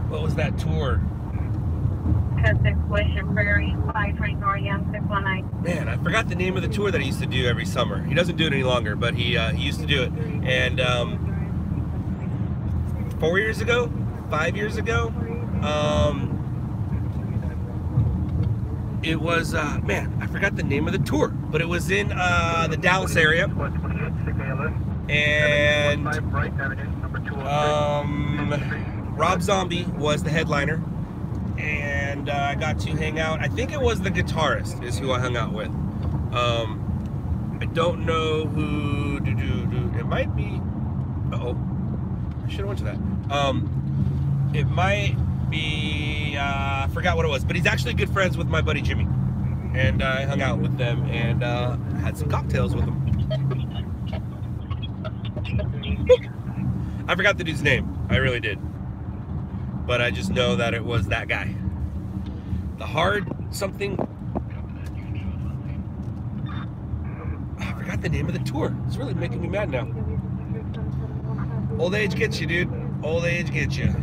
What was that tour? Prairie, 524 619. Man, I forgot the name of the tour that he used to do every summer. He doesn't do it any longer, but he used to do it. And 4 years ago, 5 years ago, it was, man, I forgot the name of the tour, but it was in the Dallas area. And Rob Zombie was the headliner. And I got to hang out. I think it was the guitarist is who I hung out with. I don't know who. It might be. I should have went to that. It might be. I forgot what it was, but he's actually good friends with my buddy Jimmy, and I hung out with them and had some cocktails with them. I forgot the dude's name. I really did. But I just know that it was that guy. The hard something. I forgot the name of the tour. It's really making me mad now. Old age gets you, dude. Old age gets you.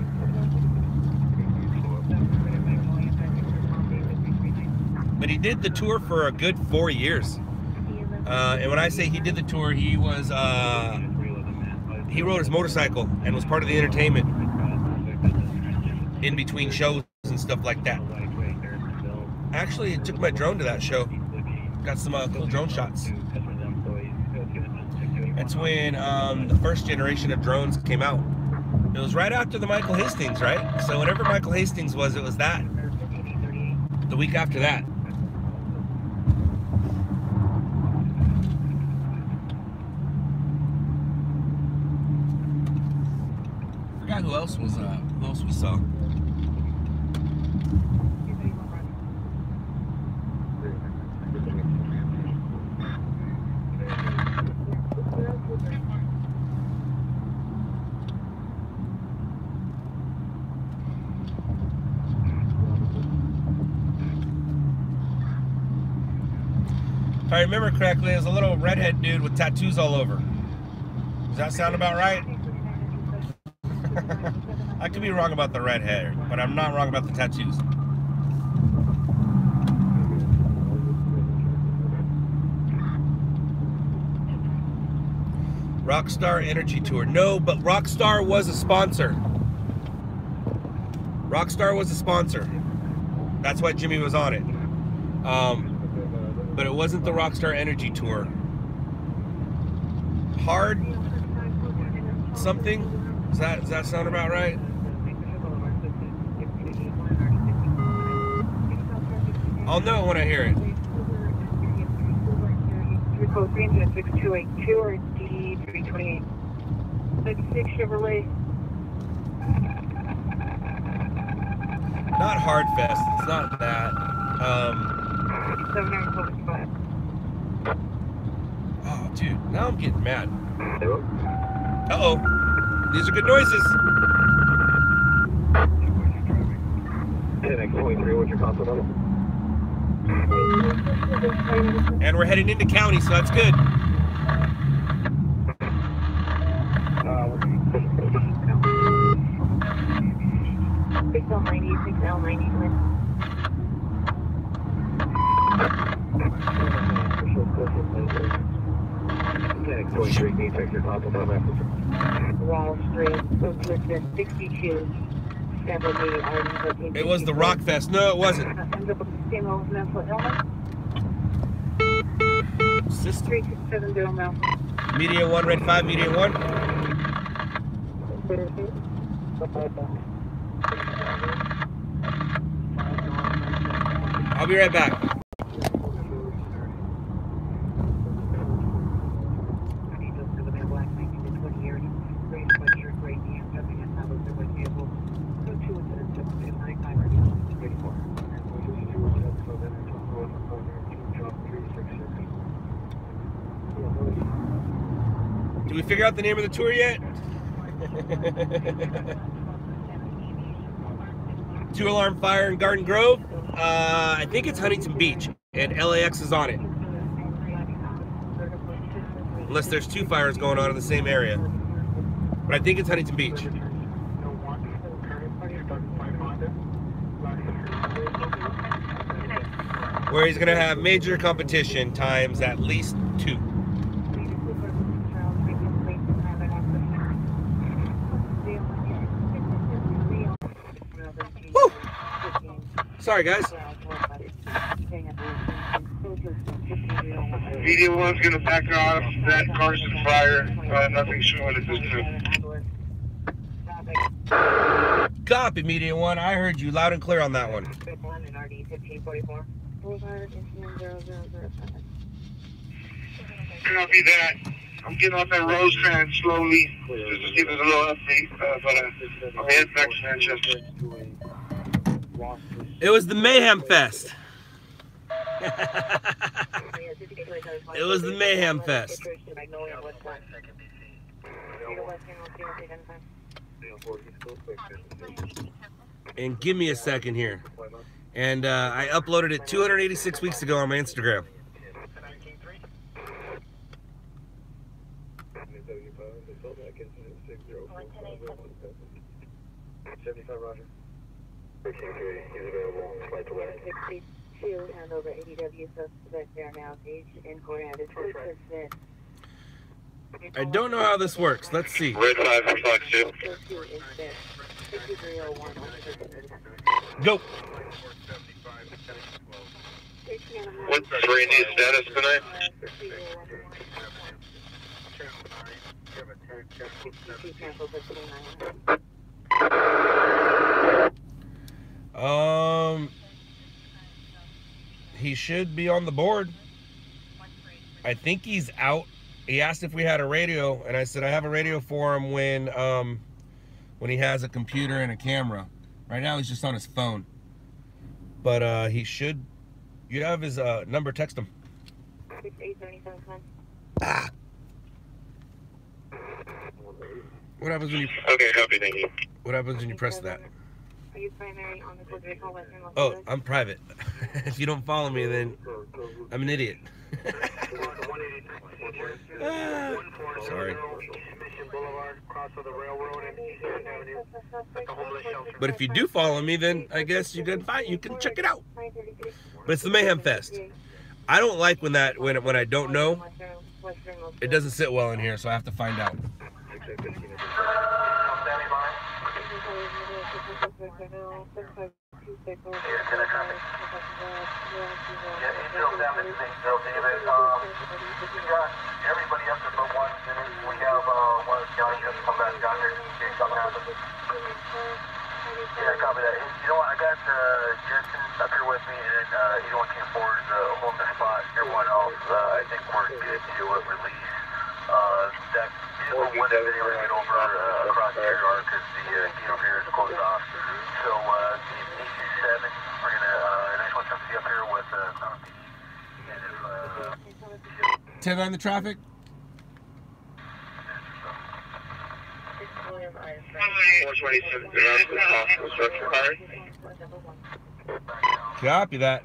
But he did the tour for a good 4 years. And when I say he did the tour, he was he rode his motorcycle and was part of the entertainment in between shows and stuff like that. Actually, I took my drone to that show. Got some cool drone shots. That's when the first generation of drones came out. It was right after the Michael Hastings, right? So whenever Michael Hastings was, it was that. The week after that. I forgot who else we saw. If I remember correctly, it was a little redhead dude with tattoos all over. Does that sound about right? I could be wrong about the red hair, but I'm not wrong about the tattoos. Rockstar Energy Tour. No, but Rockstar was a sponsor. Rockstar was a sponsor. That's why Jimmy was on it. But it wasn't the Rockstar Energy Tour. Hard something? Does that sound about right? I'll know when I hear it. Code 36282 or D328. 66 Chevrolet. Not hard fest. It's not that. 7945. Oh, dude. Now I'm getting mad. Uh-oh. These are good noises. 10X23, what's your console number? And we're heading into county, so that's good. L90, 6L90, Wall Street, 62. It was the Rock Fest. No, it wasn't. System. 3670 now. Media 1, Red 5, Media 1. I'll be right back. Did we figure out the name of the tour yet? 2-alarm fire in Garden Grove. I think it's Huntington Beach, and LAX is on it. Unless there's 2 fires going on in the same area. But I think it's Huntington Beach. Where he's going to have major competition times at least 2. Woo! Sorry, guys. Media 1's gonna back off that Carson fire. Nothing showing at this time. Copy, Media 1. I heard you loud and clear on that one. Copy that. I'm getting off that Rosecrans slowly. Just to give us a little update. But I'll head back to Manchester. It was the Mayhem Fest. It was the Mayhem Fest. And give me a second here. And I uploaded it 286 weeks ago on my Instagram. Hand over ADW suspect there now engaged in coordinated assessment. I don't know how this works. Let's see. Red 5 reflex 2. Go. What's Randy's status tonight? He should be on the board. I think he's out. He asked if we had a radio, and I said I have a radio for him when he has a computer and a camera. Right now he's just on his phone. But he should. You have his number. Text him. 6877. Ah. What happens when you? Okay, copy, thank you. What happens when you press that? Are you primary on the Puerto Rico Western Los Oh, Angeles? I'm private. If you don't follow me, then I'm an idiot. Sorry. But if you do follow me, then I guess you can check it out. But it's the Mayhem Fest. I don't like when I don't know. It doesn't sit well in here, so I have to find out. Everybody up to about 1 minute. We have one of the guys just come back down here in case something happens. Yeah, copy that. You know what? I got Jensen up here with me, and 8124 is holding the spot. Everyone else, I think we're good to release. That vehicle went in video to get over across the area because the gate over here is closed off. So the AC7, we're gonna next one come see up here with 10-9 the traffic. 427 construction card. Copy that.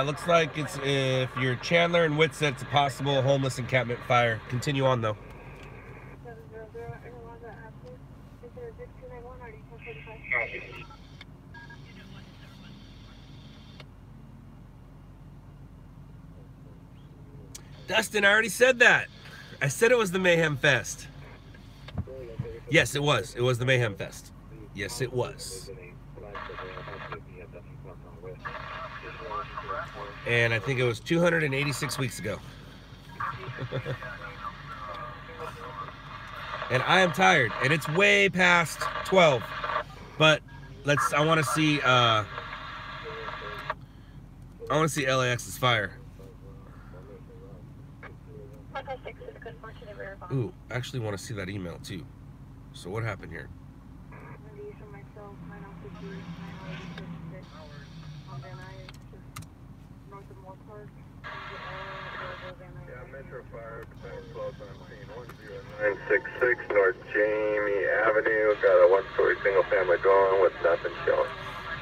Looks like it's if you're Chandler and Whitsett, it's a possible homeless encampment fire. Continue on though. Dustin, I already said that. I said it was the Mayhem Fest. Yes, it was. It was the Mayhem Fest. Yes, it was. And I think it was 286 weeks ago. And I am tired. And it's way past 12. But I want to see LAX's fire. Ooh, I actually want to see that email too. So what happened here? Metro Fire, 966 North Jamie Avenue. Got a one-story single-family dwelling with nothing showing.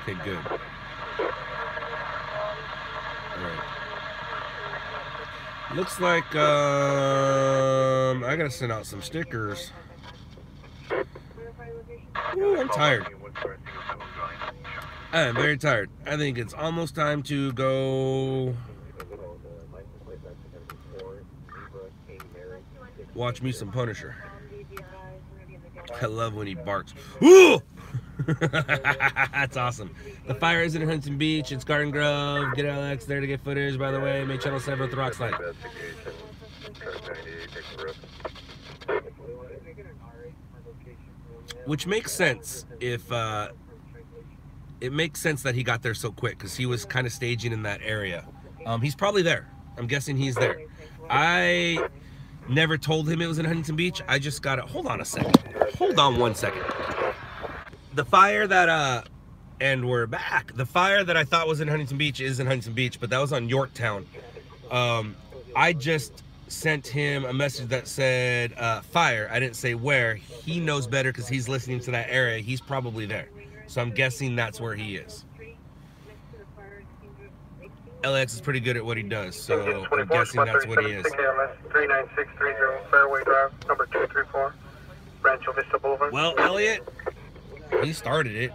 Okay, good. Alright. Looks like I gotta send out some stickers. Ooh, I'm tired. I am very tired. I think it's almost time to go watch me some Punisher. I love when he barks. Ooh! That's awesome. The fire isn't in Huntington Beach, it's Garden Grove. Get Alex there to get footage, by the way. Make channel 7 with the rock slide. Which makes sense if it makes sense that he got there so quick because he was kind of staging in that area. He's probably there. I'm guessing he's there. I never told him it was in Huntington Beach. I just got it. Hold on a second. Hold on 1 second. The fire that and we're back. The fire that I thought was in Huntington Beach is in Huntington Beach, but that was on Yorktown. I just sent him a message that said fire. I didn't say where. He knows better because he's listening to that area. He's probably there. So I'm guessing that's where he is. LX is pretty good at what he does, so I'm guessing that's what he is. 39630 Fairway Drive, number 234, Rancho Vista Boulevard. Well, Elliot, he started it.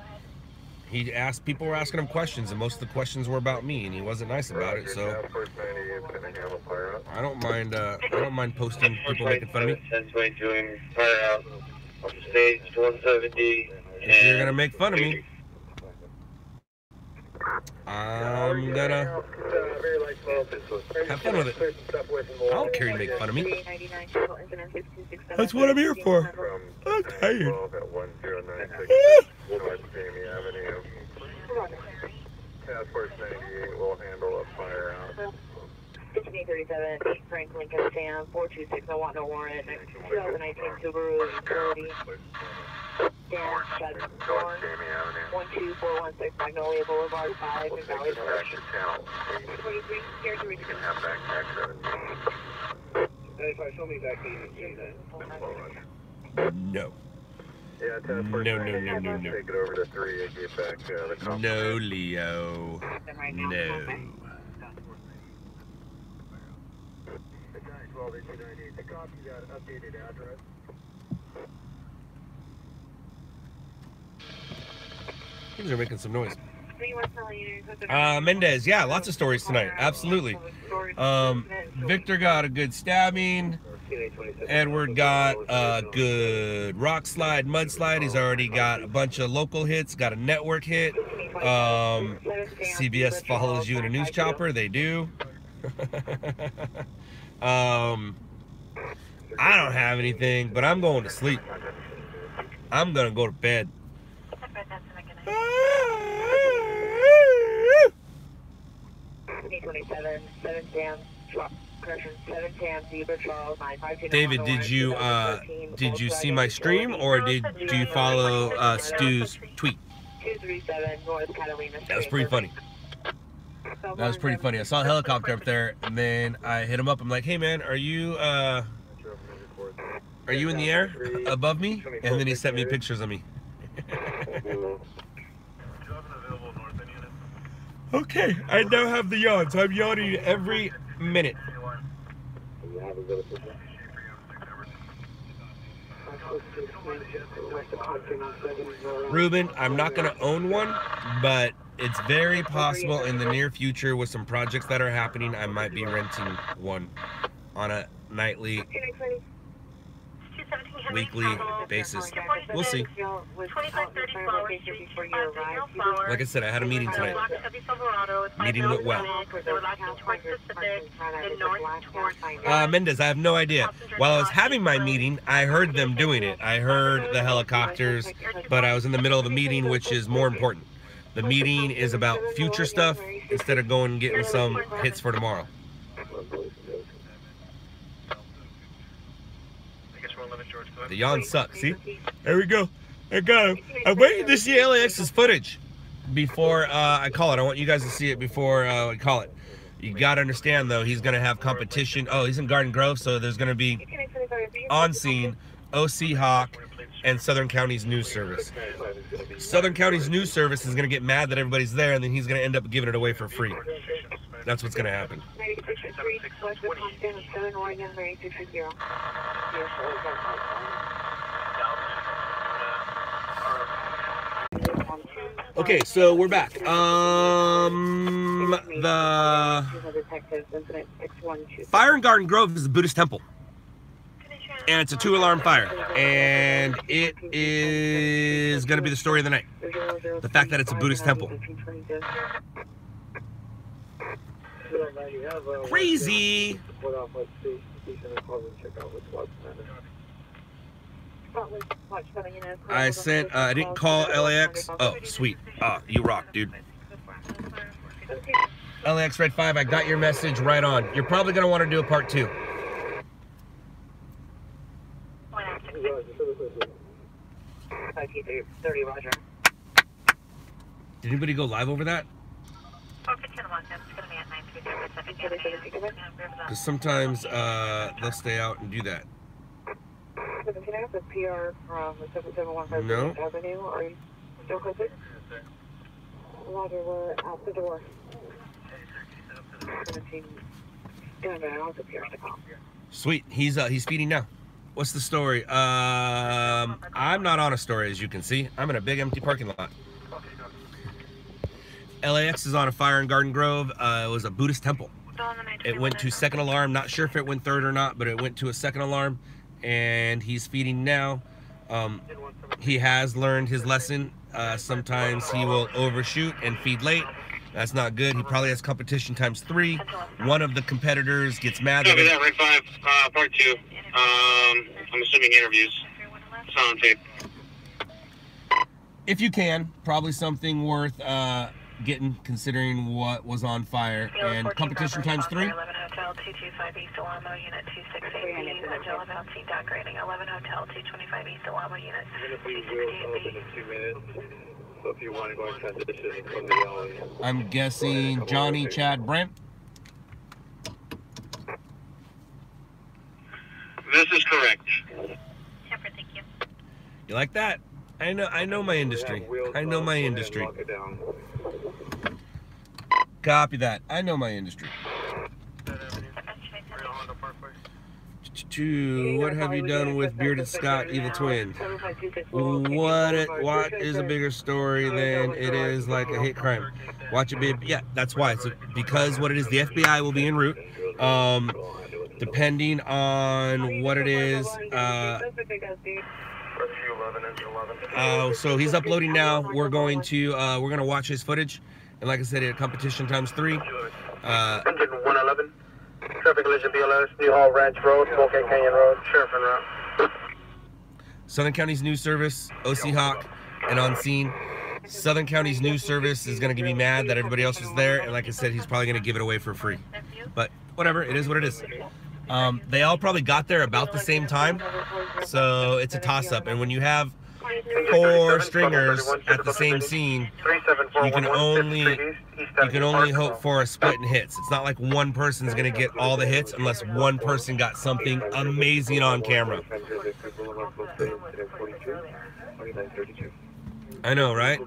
He asked, people were asking him questions, and most of the questions were about me, and he wasn't nice about it. So I don't mind posting people making fun of me. 1020 doing fire out on stage 170. If you're gonna make fun of me, I'm gonna have fun with it. I don't care you make fun of me. That's what I'm here for. I'm tired. Task Force 98 will handle a fire out. 1537 East Franklin, Sam 426. I want no warrant. 2019 Subaru utility. Dan Shut 12416 Magnolia Boulevard 5 in Valley Village. 23 here to reach. Have back tax 17. If I show me back, you can No. Yeah, Task Force 98, take it over to 3 and get back the company. No, Leo. No. 12-1898, the copy that updated address. Things are making some noise. Mendez, yeah, lots of stories tonight. Absolutely. Victor got a good stabbing. Edward got a good rock slide, mud slide. He's already got a bunch of local hits, got a network hit. CBS follows you in a news chopper. They do. I don't have anything, but I'm going to sleep. I'm going to go to bed. 27, 7 Sam, correction, 7 Sam, Zebra Charles, 952. David, did you see my stream, or did you follow Stu's tweet? 237 North Catalina. That was pretty funny. That was pretty funny. I saw a helicopter up there, and then I hit him up. I'm like, hey man, are you in the air above me? And then he sent me pictures of me. Okay, I now have the yawns. I'm yawning every minute. Ruben, I'm not going to own one, but it's very possible in the near future with some projects that are happening, I might be renting one on a nightly, weekly basis. We'll see. Like I said, I had a meeting tonight. Meeting went well. Mendez, I have no idea. While I was having my meeting, I heard them doing it. I heard the helicopters, but I was in the middle of the meeting, which is more important. The meeting is about future stuff instead of going and getting some hits for tomorrow. The yawn sucks. See? There we go. I got him. I'm waiting to see LAX's footage before I call it. I want you guys to see it before I call it. You got to understand, though, he's going to have competition. Oh, he's in Garden Grove, so there's going to be on scene OC Hawk and Southern County's News Service. Southern County's News Service is going to get mad that everybody's there, and then he's going to end up giving it away for free. That's what's going to happen. Okay, so we're back. The fire in Garden Grove is a Buddhist temple. And it's a 2-alarm fire. And it is going to be the story of the night. The fact that it's a Buddhist temple. Crazy! I sent, I didn't call LAX. Oh, sweet. You rock, dude. LAX Red 5, I got your message right on. You're probably going to want to do a part 2. Did anybody go live over that? Because sometimes they'll stay out and do that. Can I have the PR from 7715 No. Avenue? Are you still closer? Roger, we're out the door. Sweet. He's feeding now. What's the story? I'm not on a story, as you can see. I'm in a big empty parking lot. LAX is on a fire in Garden Grove. It was a Buddhist temple. It went to second alarm. Not sure if it went third or not, but it went to a second alarm. And he's feeding now. He has learned his lesson. Sometimes he will overshoot and feed late. That's not good. He probably has competition times 3. One of the competitors gets mad. Copy that, Red 5, part 2. I'm assuming interviews. Sound tape. If you can, probably something worth getting, considering what was on fire. And competition times 3. 11 Hotel 225 East Alamo, Unit 268B. Agile about C dot grading. 11 Hotel 225 East Alamo, Unit 268B. So if you want to go and transition from the alley. I'm guessing Johnny, Chad, Brent. This is correct. Temper, thank you. You like that? I know my industry. I know my industry. Copy that. I know my industry. What have you done with Bearded Scott, Evil Twin? What is a bigger story than it is like a hate crime? Watch it be. Yeah, that's why. It's because what it is, the FBI will be en route. depending on what it is. So he's uploading now. We're gonna watch his footage, and like I said, competition times 3. Engine 111. Traffic collision BLS, New Hall Ranch Road, Volcano Canyon Road, Sheriff and route. Southern County's News Service, OC Hawk, and on scene. Southern County's News Service is going to be mad that everybody else was there, and like I said, he's probably going to give it away for free. But whatever, it is what it is. They all probably got there about the same time, so it's a toss-up. And when you have 4 stringers at the same scene, you can only hope for a split in hits. It's not like one person's going to get all the hits unless one person got something amazing on camera. I know, right?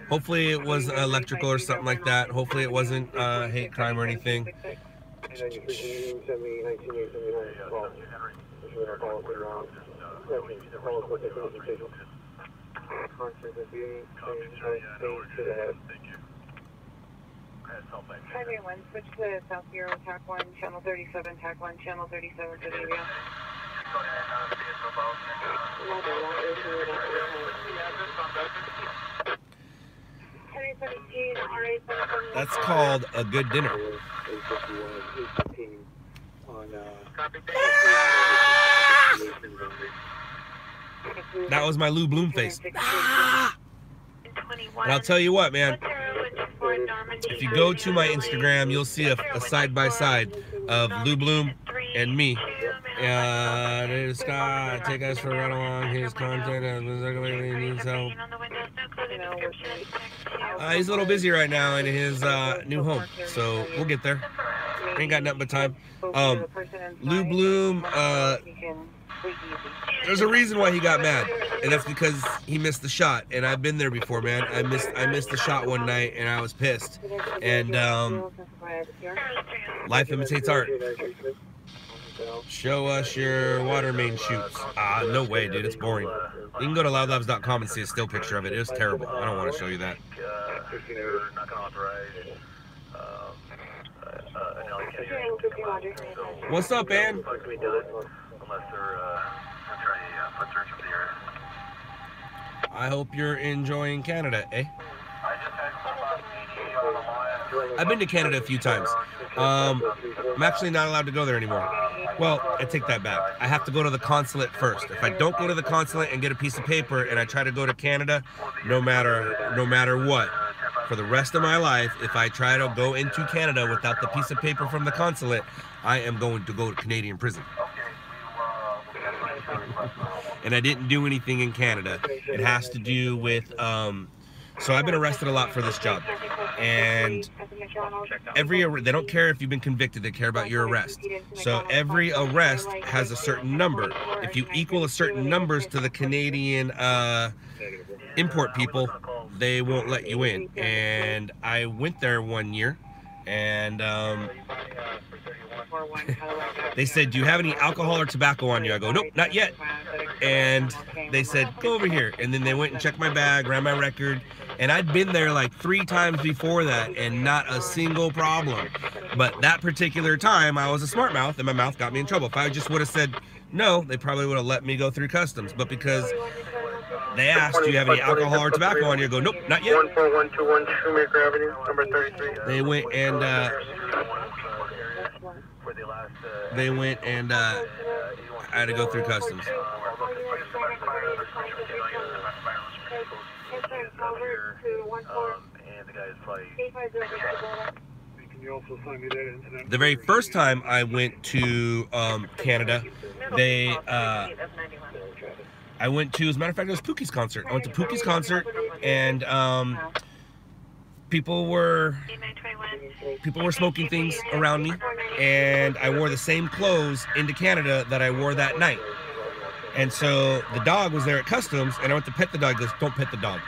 Hopefully it was electrical or something like that. Hopefully it wasn't hate crime or anything. Highway 1, switch to South Bureau, TAC 1, Channel 37, TAC 1, Channel 37 for the area. That's called a good dinner. That was my Lou Bloom face. And I'll tell you what, man. If you go to my Instagram, you'll see a side-by-side of Lou Bloom and me. Scott, take us for a run along his content as he needs help. He's a little busy right now in his new home, so we'll get there. Ain't got nothing but time. Lou Bloom, there's a reason why he got mad, and that's because he missed the shot. And I've been there before, man. I missed the shot one night, and I was pissed. And life imitates art. Show us your water main shoots. No way, dude. It's boring. You can go to loudlabs.com and see a still picture of it. It was terrible. I don't want to show you that. What's up, man? I hope you're enjoying Canada, eh? I've been to Canada a few times. I'm actually not allowed to go there anymore. Well, I take that back. I have to go to the consulate first. If I don't go to the consulate and get a piece of paper and I try to go to Canada, no matter what, for the rest of my life, if I try to go into Canada without the piece of paper from the consulate, I am going to go to Canadian prison. And I didn't do anything in Canada. It has to do with, so I've been arrested a lot for this job. And they don't care if you've been convicted, they care about your arrest. So every arrest has a certain number. If you equal a certain numbers to the Canadian import people, they won't let you in. And I went there one year, and they said, do you have any alcohol or tobacco on you? I go, nope, not yet. And they said, go over here. And then they went and checked my bag, ran my record. And I'd been there like 3 times before that, and not a single problem. But that particular time, I was a smart mouth, and my mouth got me in trouble. If I just would have said no, they probably would have let me go through customs. But because they asked, do you have any alcohol or tobacco on you? I go, nope, not yet. 14121 Shoemaker Avenue, number 33. They went and I had to go through customs. The very first time I went to Canada, I went to, as a matter of fact, it was Pookie's concert. I went to Pookie's concert, and people were smoking things around me, and I wore the same clothes into Canada that I wore that night. And so the dog was there at customs, and I went to pet the dog. He goes, don't pet the dog.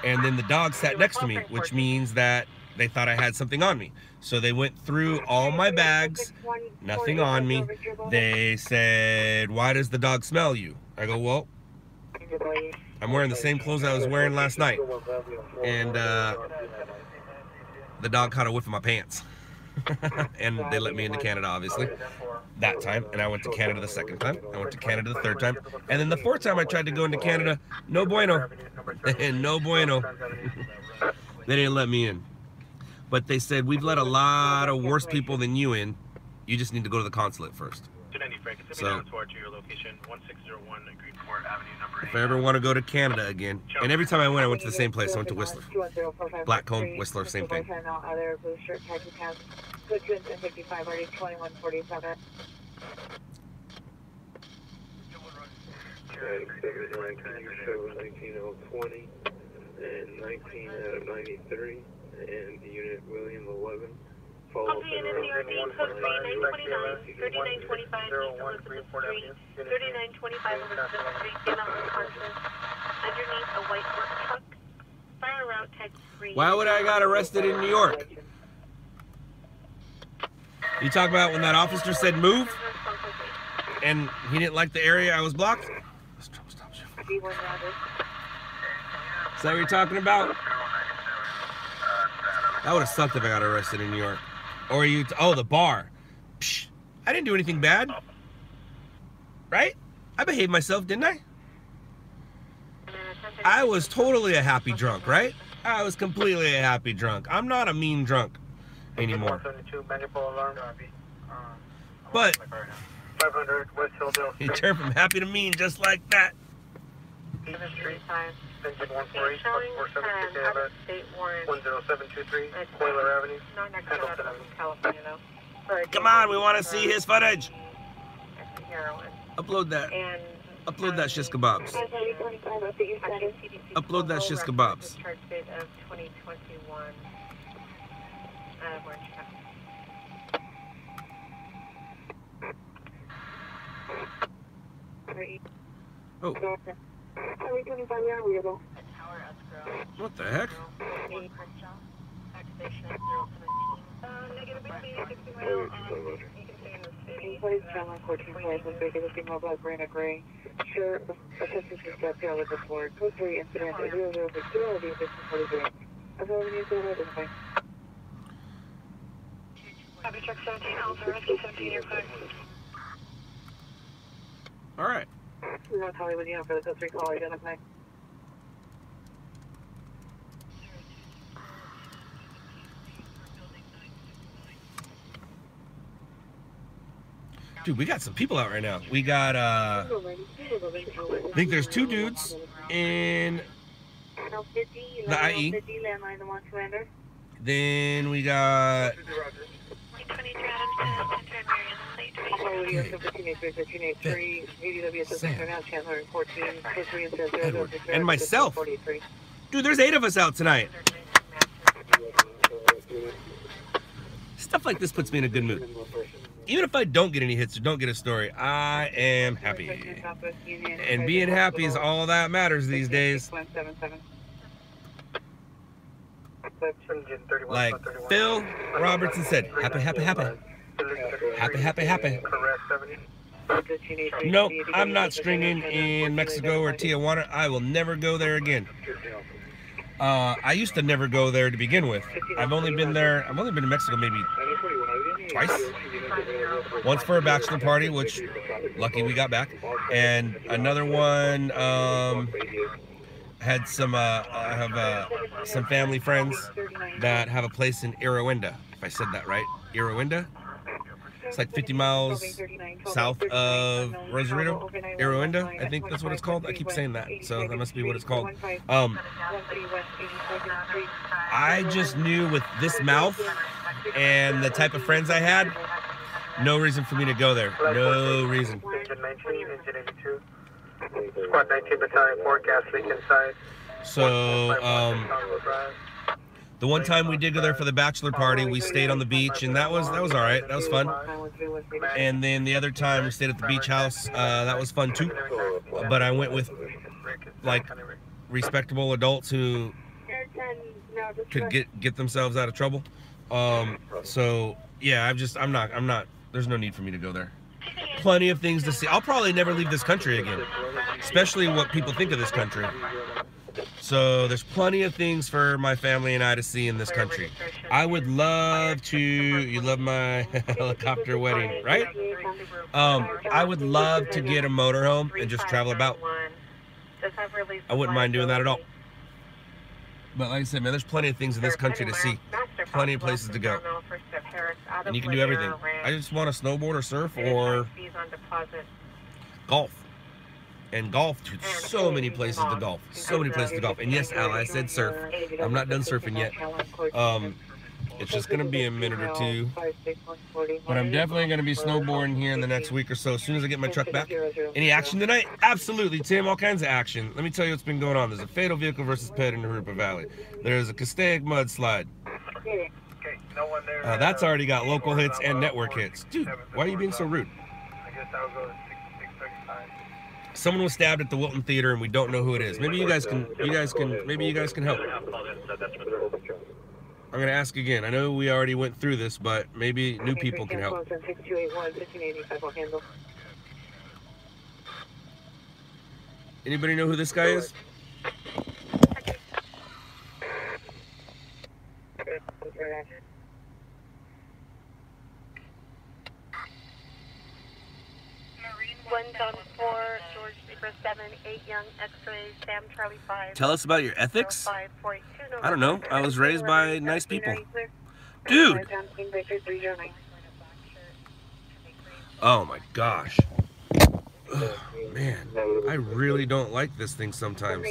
And then the dog sat next to me, which means that they thought I had something on me. So they went through all my bags, nothing on me. They said, why does the dog smell you? I go, well, I'm wearing the same clothes I was wearing last night. And the dog caught a whiff of my pants. And they let me into Canada, obviously, that time. And I went to Canada the second time. I went to Canada the third time. And then the fourth time I tried to go into Canada, no bueno. No bueno. They didn't let me in. But they said, we've let a lot of worse people than you in. You just need to go to the consulate first. So, if I ever want to go to Canada again, and every time I went to the same place. I went to Whistler. Blackcomb, Whistler, same thing. And 19 out of 93, and the unit William 11. Follow up in around 3925 over the street, get on unconscious, underneath a white work truck, fire route tag 3. Why would I got arrested in New York? You talk about when that officer said move, and he didn't like the area I was blocked? Is that what you're talking about? That would have sucked if I got arrested in New York. Or you, oh, the bar. Psh, I didn't do anything bad. Right? I behaved myself, didn't I? I was totally a happy drunk, right? I was completely a happy drunk. I'm not a mean drunk anymore. But you turn from happy to mean just like that. Engine 148, 476 10723, Boiler Avenue, Pendleton Avenue, California now. Come on, we want to see his footage. Upload that. Upload that shish kebabs. Upload that shish kebabs. Charge date of 2021. Oh. What the heck? Sure, assistance is got the other before. Code 3 incident 0060 as well as the identify. Copy truck 17, Alpha, rescue 17, you're fine. All right. We want Hollywood, you know, for the code 3 call, identify. Dude, we got some people out right now. We got, I think there's 2 dudes in the IE. Then we got... And myself. Dude, there's 8 of us out tonight. Stuff like this puts me in a good mood. Even if I don't get any hits or don't get a story, I am happy. And being happy is all that matters these days. Like Phil Robertson said, happy, happy, happy. Happy, happy, happy. Nope, I'm not stringing in Mexico or Tijuana. I will never go there again. I used to never go there to begin with. I've only been to Mexico maybe twice. Once for a bachelor party, which lucky we got back, and another one had some I have some family friends that have a place in Irwinda, if I said that right. Irwinda. It's like 50 miles south of Rosarito, Irwinda, I think that's what it's called. I keep saying that, so that must be what it's called. I just knew with this mouth and the type of friends I had, no reason for me to go there. No reason. Engine 19, Engine 82. Squad 19 Battalion 4, gas leak inside. So, the one time we did go there for the bachelor party, we stayed on the beach, and that was all right. That was fun. And then the other time we stayed at the beach house. That was fun too. But I went with like respectable adults who could get themselves out of trouble. So yeah, I'm not. There's no need for me to go there. Plenty of things to see. I'll probably never leave this country again, especially what people think of this country. So there's plenty of things for my family and I to see in this country. I would love to, you love my helicopter wedding, right? I would love to get a motorhome and just travel about. I wouldn't mind doing that at all. But like I said, man, there's plenty of things in this country to see. Plenty of places to go. And you can do everything. I just want to snowboard or surf or golf. And golf, dude, so many places to golf. So many places to golf. And yes, Al, I said surf. I'm not done surfing yet. It's just going to be a minute or two. But I'm definitely going to be snowboarding here in the next week or so, as soon as I get my truck back. Any action tonight? Absolutely, Tim. All kinds of action. Let me tell you what's been going on. There's a fatal vehicle versus pet in the Narupa Valley. There's a Castaic mudslide. That's already got local hits and network hits. Dude, why are you being so rude? Someone was stabbed at the Wilton Theater and we don't know who it is. Maybe you guys can help. I'm gonna ask again. I know we already went through this, but maybe new people can help. Anybody know who this guy is? Tell us about your ethics? I don't know. I was raised by nice people. Dude! Oh my gosh. Oh, man, I really don't like this thing sometimes.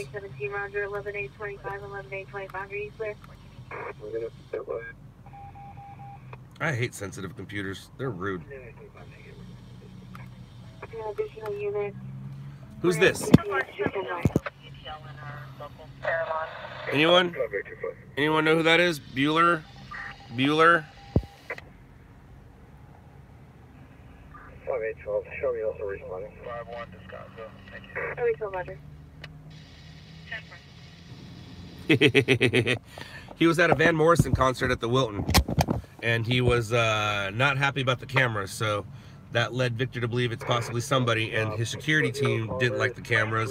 I hate sensitive computers. They're rude. Who's this? Anyone? Anyone know who that is? Bueller? Bueller? 5812, show me also responding. 51 to Scottsville. Thank you. He was at a Van Morrison concert at the Wilton, and he was not happy about the cameras, so that led Victor to believe it's possibly somebody, and his security team didn't like the cameras,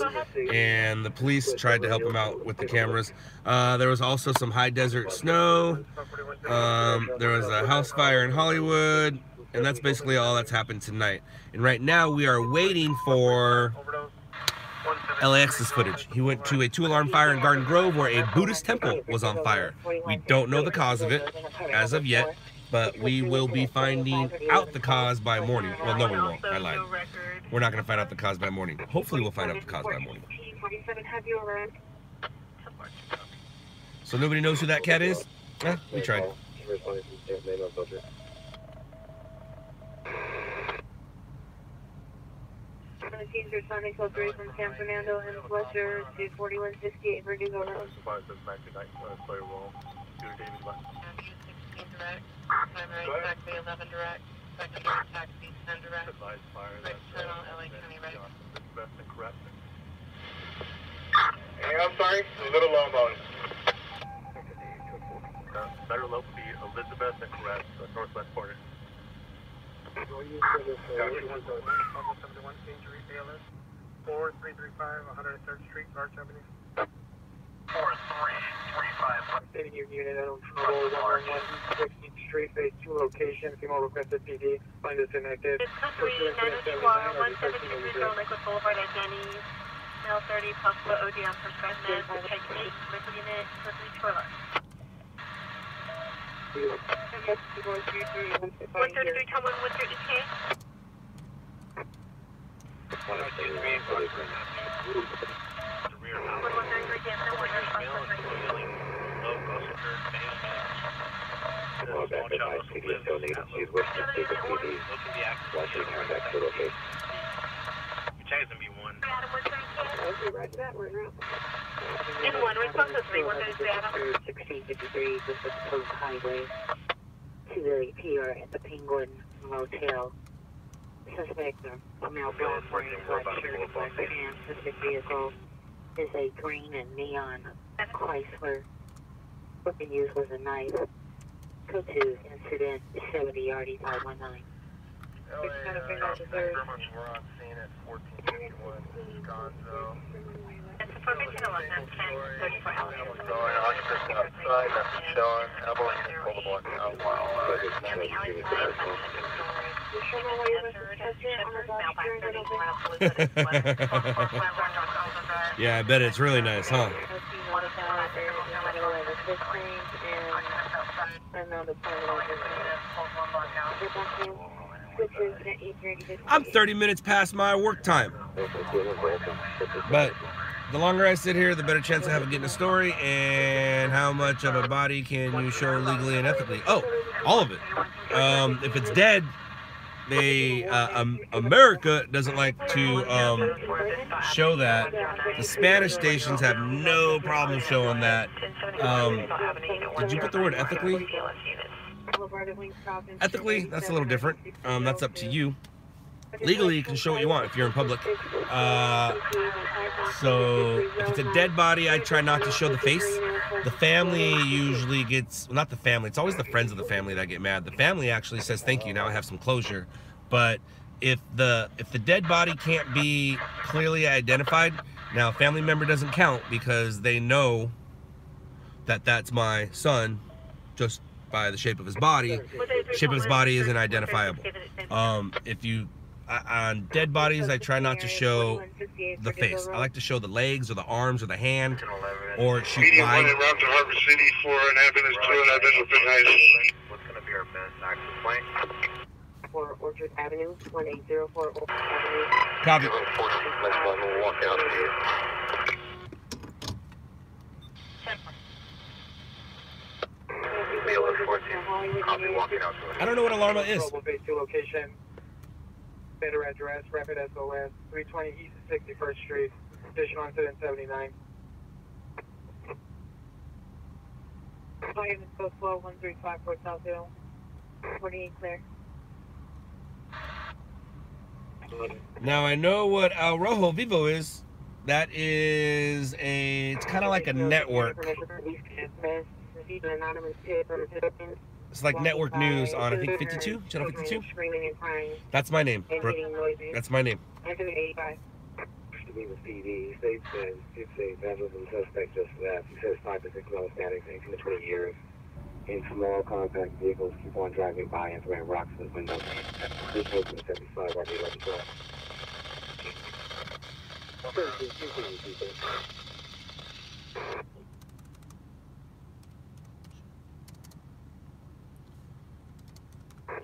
and the police tried to help him out with the cameras. There was also some high desert snow. There was a house fire in Hollywood, and that's basically all that's happened tonight. And right now we are waiting for LAX's footage. He went to a 2-alarm fire in Garden Grove where a Buddhist temple was on fire. We don't know the cause of it as of yet, but we will be finding out the cause by morning. Well, no, we won't. I lied. We're not going to find out the cause by morning. Hopefully we'll find out the cause by morning. So nobody knows who that cat is? Eh, we tried. Teams responding code 3 from San Fernando and Wester to 4168 Verdugo Road. Primary taxi 11 direct, secondary taxi 10 direct, right turn on LA County right. Hey, I'm sorry, a little low mode. Better low would be Elizabeth and Caress, northwest corner. 4335 103rd Street, Arch Avenue. 4335. Stating your unit at 16th Street, phase 2 location, female requested PD, find disconnected. It's 172 Liquid Boulevard at Denny's, male 30, possible OD on prescribed meds, type 8, liquid unit, quickly toilet. 133, Tomlin, what's your ETA? 1653, this is Post Highway. 280 PR at the Penguin Motel. Suspect, a male black wearing black shirt and black pants. Suspect vehicle is a green and neon Chrysler. Weapon used was a knife. Code 2, incident 70 RD 519. We're on scene at 1451 Wisconsin. It's for 1511, 1034 Elliott. Going 100% outside, nothing showing. Elbow unit pull the block out while And the alley side, Yeah, I bet it's really nice, huh? I'm 30 minutes past my work time. But the longer I sit here, the better chance I have of getting a story. And how much of a body can you show legally and ethically? Oh, all of it. If it's dead, they America doesn't like to show that. The Spanish stations have no problem showing that. Did you put the word ethically? Ethically, that's a little different. That's up to you. Legally, you can show what you want if you're in public. So if it's a dead body, I try not to show the face. The family usually gets, well, not the family, it's always the friends of the family that get mad. The family actually says thank you, now I have some closure. But if the dead body can't be clearly identified, now a family member doesn't count because they know that that's my son just by the shape of his body. The shape of his body isn't identifiable. If you on dead bodies, I try not to show the face. I like to show the legs or the arms or the hand, or shoot wide. Route to Harbor City for an ambulance to an ambulance. what's going to be our best access point? For Orchard Avenue, 1804 Orchard Avenue. Copy. We'll walk out here. I'll be walking out to it. I don't know what Alarma is. Global Phase 2 location. Better address, Rapid SOS, 320 East 61st Street, Station 179. Volume is code 121354 South Hill. 48 clear. Now I know what El Rojo Vivo is. That is it's kind of like a network. It's like network news on, I think, 52, channel 52. That's my name, Brooke. That's my name. The PD states that it's a vandalism suspect just left. He says 5 to 6 static, 18 to 20 years. In small compact vehicles keep on driving by and throwing rocks in the window. This goes to 75 RD 1112.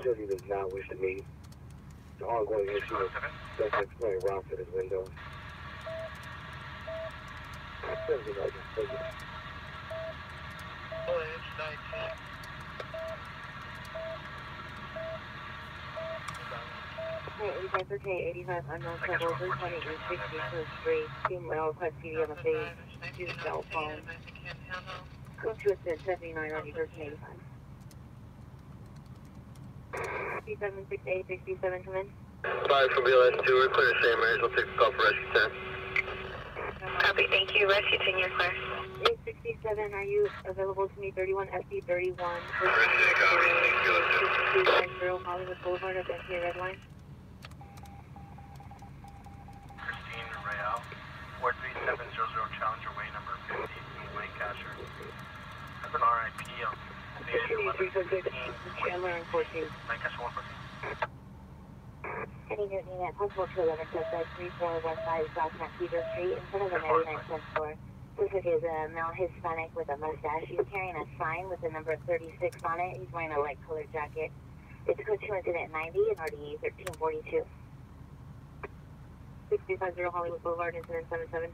Josie does not wish to meet. The ongoing issue of suspect throwing rocks at his windows. Okay, 85 unknown trouble, 320 East 61st Street, 2 male cut TV on the face, 2 cell phone. Go to assist 79 on 1385. 6768, 67, come in. 5 for BLS 2, we're clear to St. Mary's. We'll take the call for rescue 10. Copy, thank you. Rescue 10, you're clear. 867, are you available to me? 31 SD 31. 6250 Hollywood Boulevard of NPA Red Line. Christine Real, 43700 Challenger Way, number 50, Lancaster. That's an RIP on Chandler and 14. Lancaster 114. Any new unit, possible to 11 suspect 3415 South McKeever Street in front of the 99 cent store. Suspect is a male Hispanic with a mustache. He's carrying a sign with the number 36 on it. He's wearing a light colored jacket. It's code 2 incident 90 and RDE 1342. 650 Hollywood Boulevard, incident 77.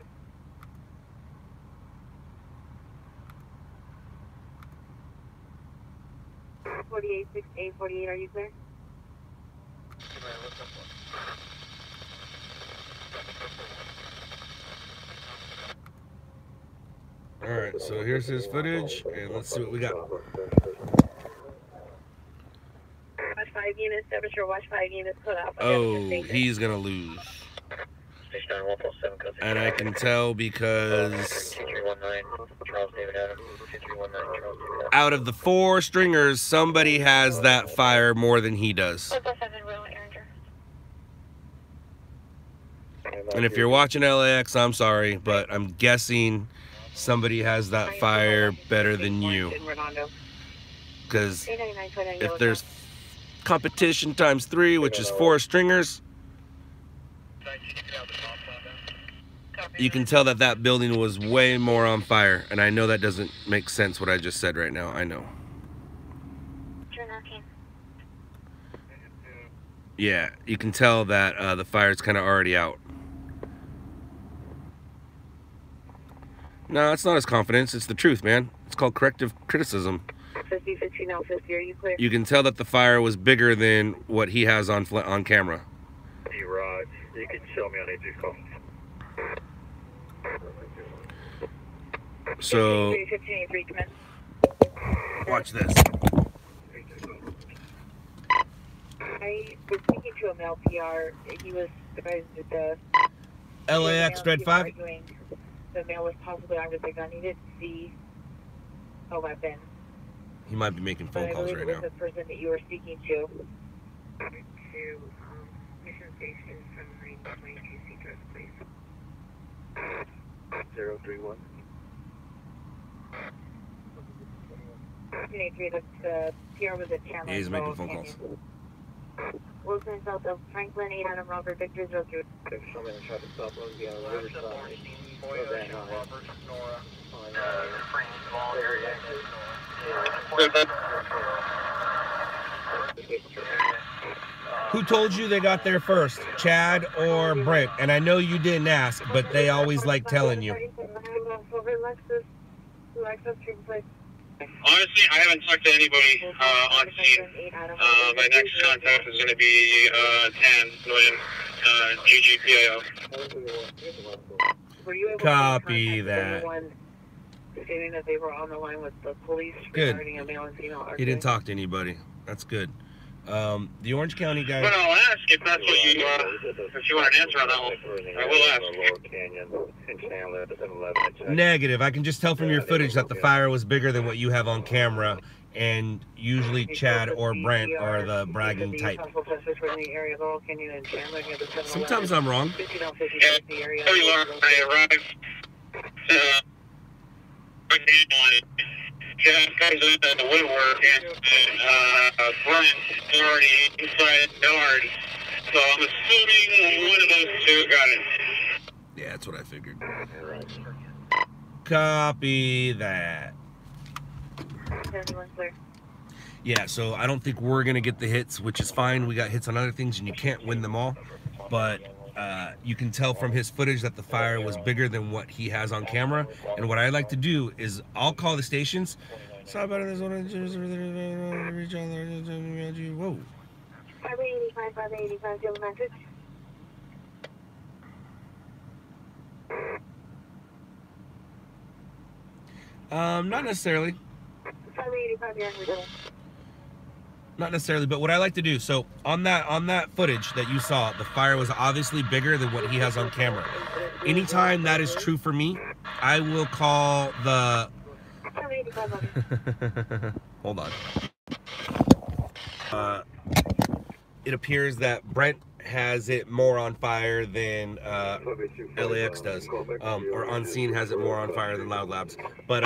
Forty-eight, 6848, are you clear? Alright, so here's his footage, and let's see what we got. Watch 5 units, temperature, watch 5 units, put up. Oh, he's gonna lose. And I can tell because out of the 4 stringers, somebody has that fire more than he does. And if you're watching LAX, I'm sorry, but I'm guessing somebody has that fire better than you. Because if there's competition times 3, which is 4 stringers, you can tell that that building was way more on fire. And I know that doesn't make sense what I just said right now. I know. Yeah, you can tell that the fire's kind of already out. No, it's not his confidence. It's the truth, man. It's called corrective criticism. 50-15 now, 50. Are you clear? You can tell that the fire was bigger than what he has on camera. Hey, Rod, you can show me on AJ's call. So, 15-3, come in. watch this. I was speaking to a male PR. He was advised that the LAX Dread 5. The male was possibly armed with a gun. He didn't see a weapon. He might be making phone calls right now. The person that you were speaking to. Mission Station from 922 Seagrass, please. 031. 3, the PR was at Chandler. He's making phone calls. Wilson, south of Franklin, 8 Adam Robert, Victor 03. Show me the traffic stop, let me be on the riverside. Who told you they got there first, Chad or Brent? And I know you didn't ask, but they always like telling you. Honestly, I haven't talked to anybody on scene. My next contact is going to be 10 million GGPIO. Copy that. Stating that they were on the line with the police Good. regarding a male and female argument. He didn't talk to anybody. That's good. The Orange County guy. But I'll ask if that's what you, if you want an answer on that one. I will ask. Negative. I can just tell from your footage that the fire was bigger than what you have on camera, and usually Chad or Brent are the bragging type. Sometimes I'm wrong. Yeah, I arrived. Yeah, guys in the woodwork and Brent is already inside the yard. So I'm assuming one of those two got it. Yeah, that's what I figured. Copy that. Yeah, so I don't think we're going to get the hits, which is fine. We got hits on other things, and you can't win them all. But you can tell from his footage that the fire was bigger than what he has on camera. And what I like to do is I'll call the stations. Whoa. 585, 585, deal message. Not necessarily. 585, yeah, we're doing. Not necessarily, but what I like to do, so on that footage that you saw, the fire was obviously bigger than what he has on camera. Anytime that is true for me, I will call the... Hold on. It appears that Brent has it more on fire than LAX does, or on scene has it more on fire than LOUDLABS. But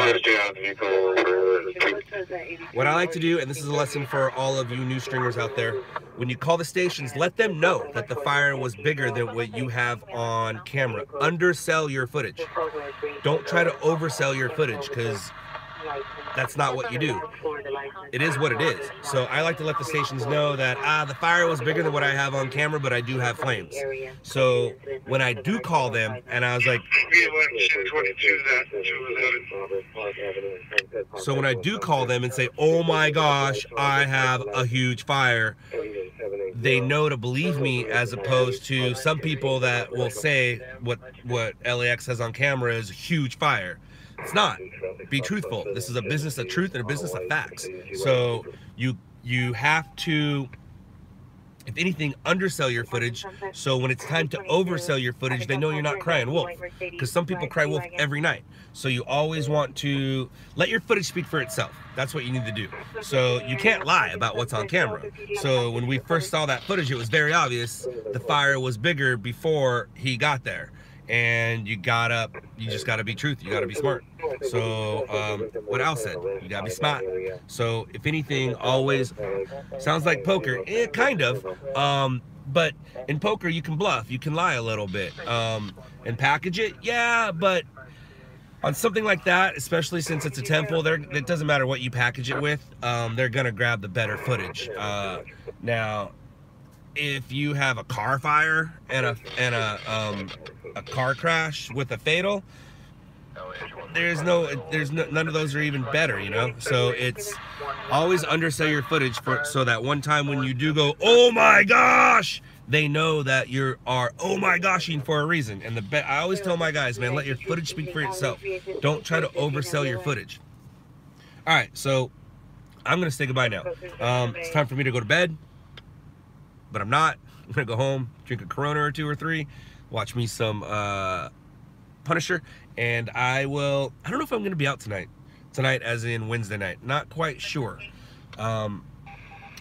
what I like to do, and this is a lesson for all of you new stringers out there, when you call the stations, let them know that the fire was bigger than what you have on camera. Undersell your footage. Don't try to oversell your footage, because that's not what you do. It is what it is. So I like to let the stations know that the fire was bigger than what I have on camera, but I do have flames. So when I do call them, and I was like, so when I do call them and say, oh my gosh, I have a huge fire, they know to believe me, as opposed to some people that will say what LAX has on camera is a huge fire. It's not. Be truthful. This is a business of truth and a business of facts. So you have to if anything, undersell your footage. So when it's time to oversell your footage, they know you're not crying wolf. Because some people cry wolf every night. So you always want to let your footage speak for itself. That's what you need to do. So you can't lie about what's on camera. So when we first saw that footage, it was very obvious the fire was bigger before he got there. And you just gotta be truth. You gotta be smart. So what Al said, you gotta be smart. So if anything, always sounds like poker, kind of. But in poker, you can bluff, you can lie a little bit, and package it. Yeah, but on something like that, especially since it's a temple, it doesn't matter what you package it with. They're gonna grab the better footage. Now, if you have a car fire and a car crash with a fatal, none of those are even better, you know. So it's always undersell your footage so that one time when you do go, oh my gosh, they know that you are oh my goshing for a reason. And I always tell my guys, man, let your footage speak for itself. Don't try to oversell your footage. All right, so I'm gonna say goodbye now. It's time for me to go to bed, but I'm not. I'm gonna go home, drink a Corona or 2 or 3, watch me some Punisher, and I don't know if I'm gonna be out tonight as in Wednesday night, not quite sure. I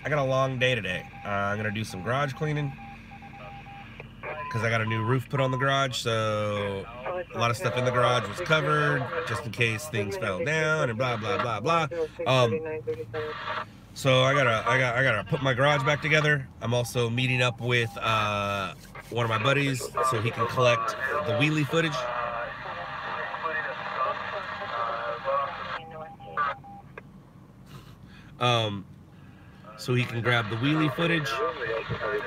got a long day today. I'm gonna do some garage cleaning because I got a new roof put on the garage, so a lot of stuff in the garage was covered just in case things fell down and blah blah blah blah. So I gotta put my garage back together. I'm also meeting up with one of my buddies so he can collect the wheelie footage. So he can grab the wheelie footage,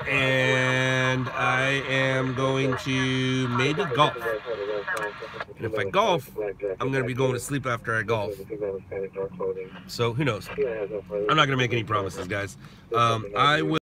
and I am going to maybe golf. And if I golf, I'm going to be going to sleep after I golf. So who knows? I'm not going to make any promises, guys. I will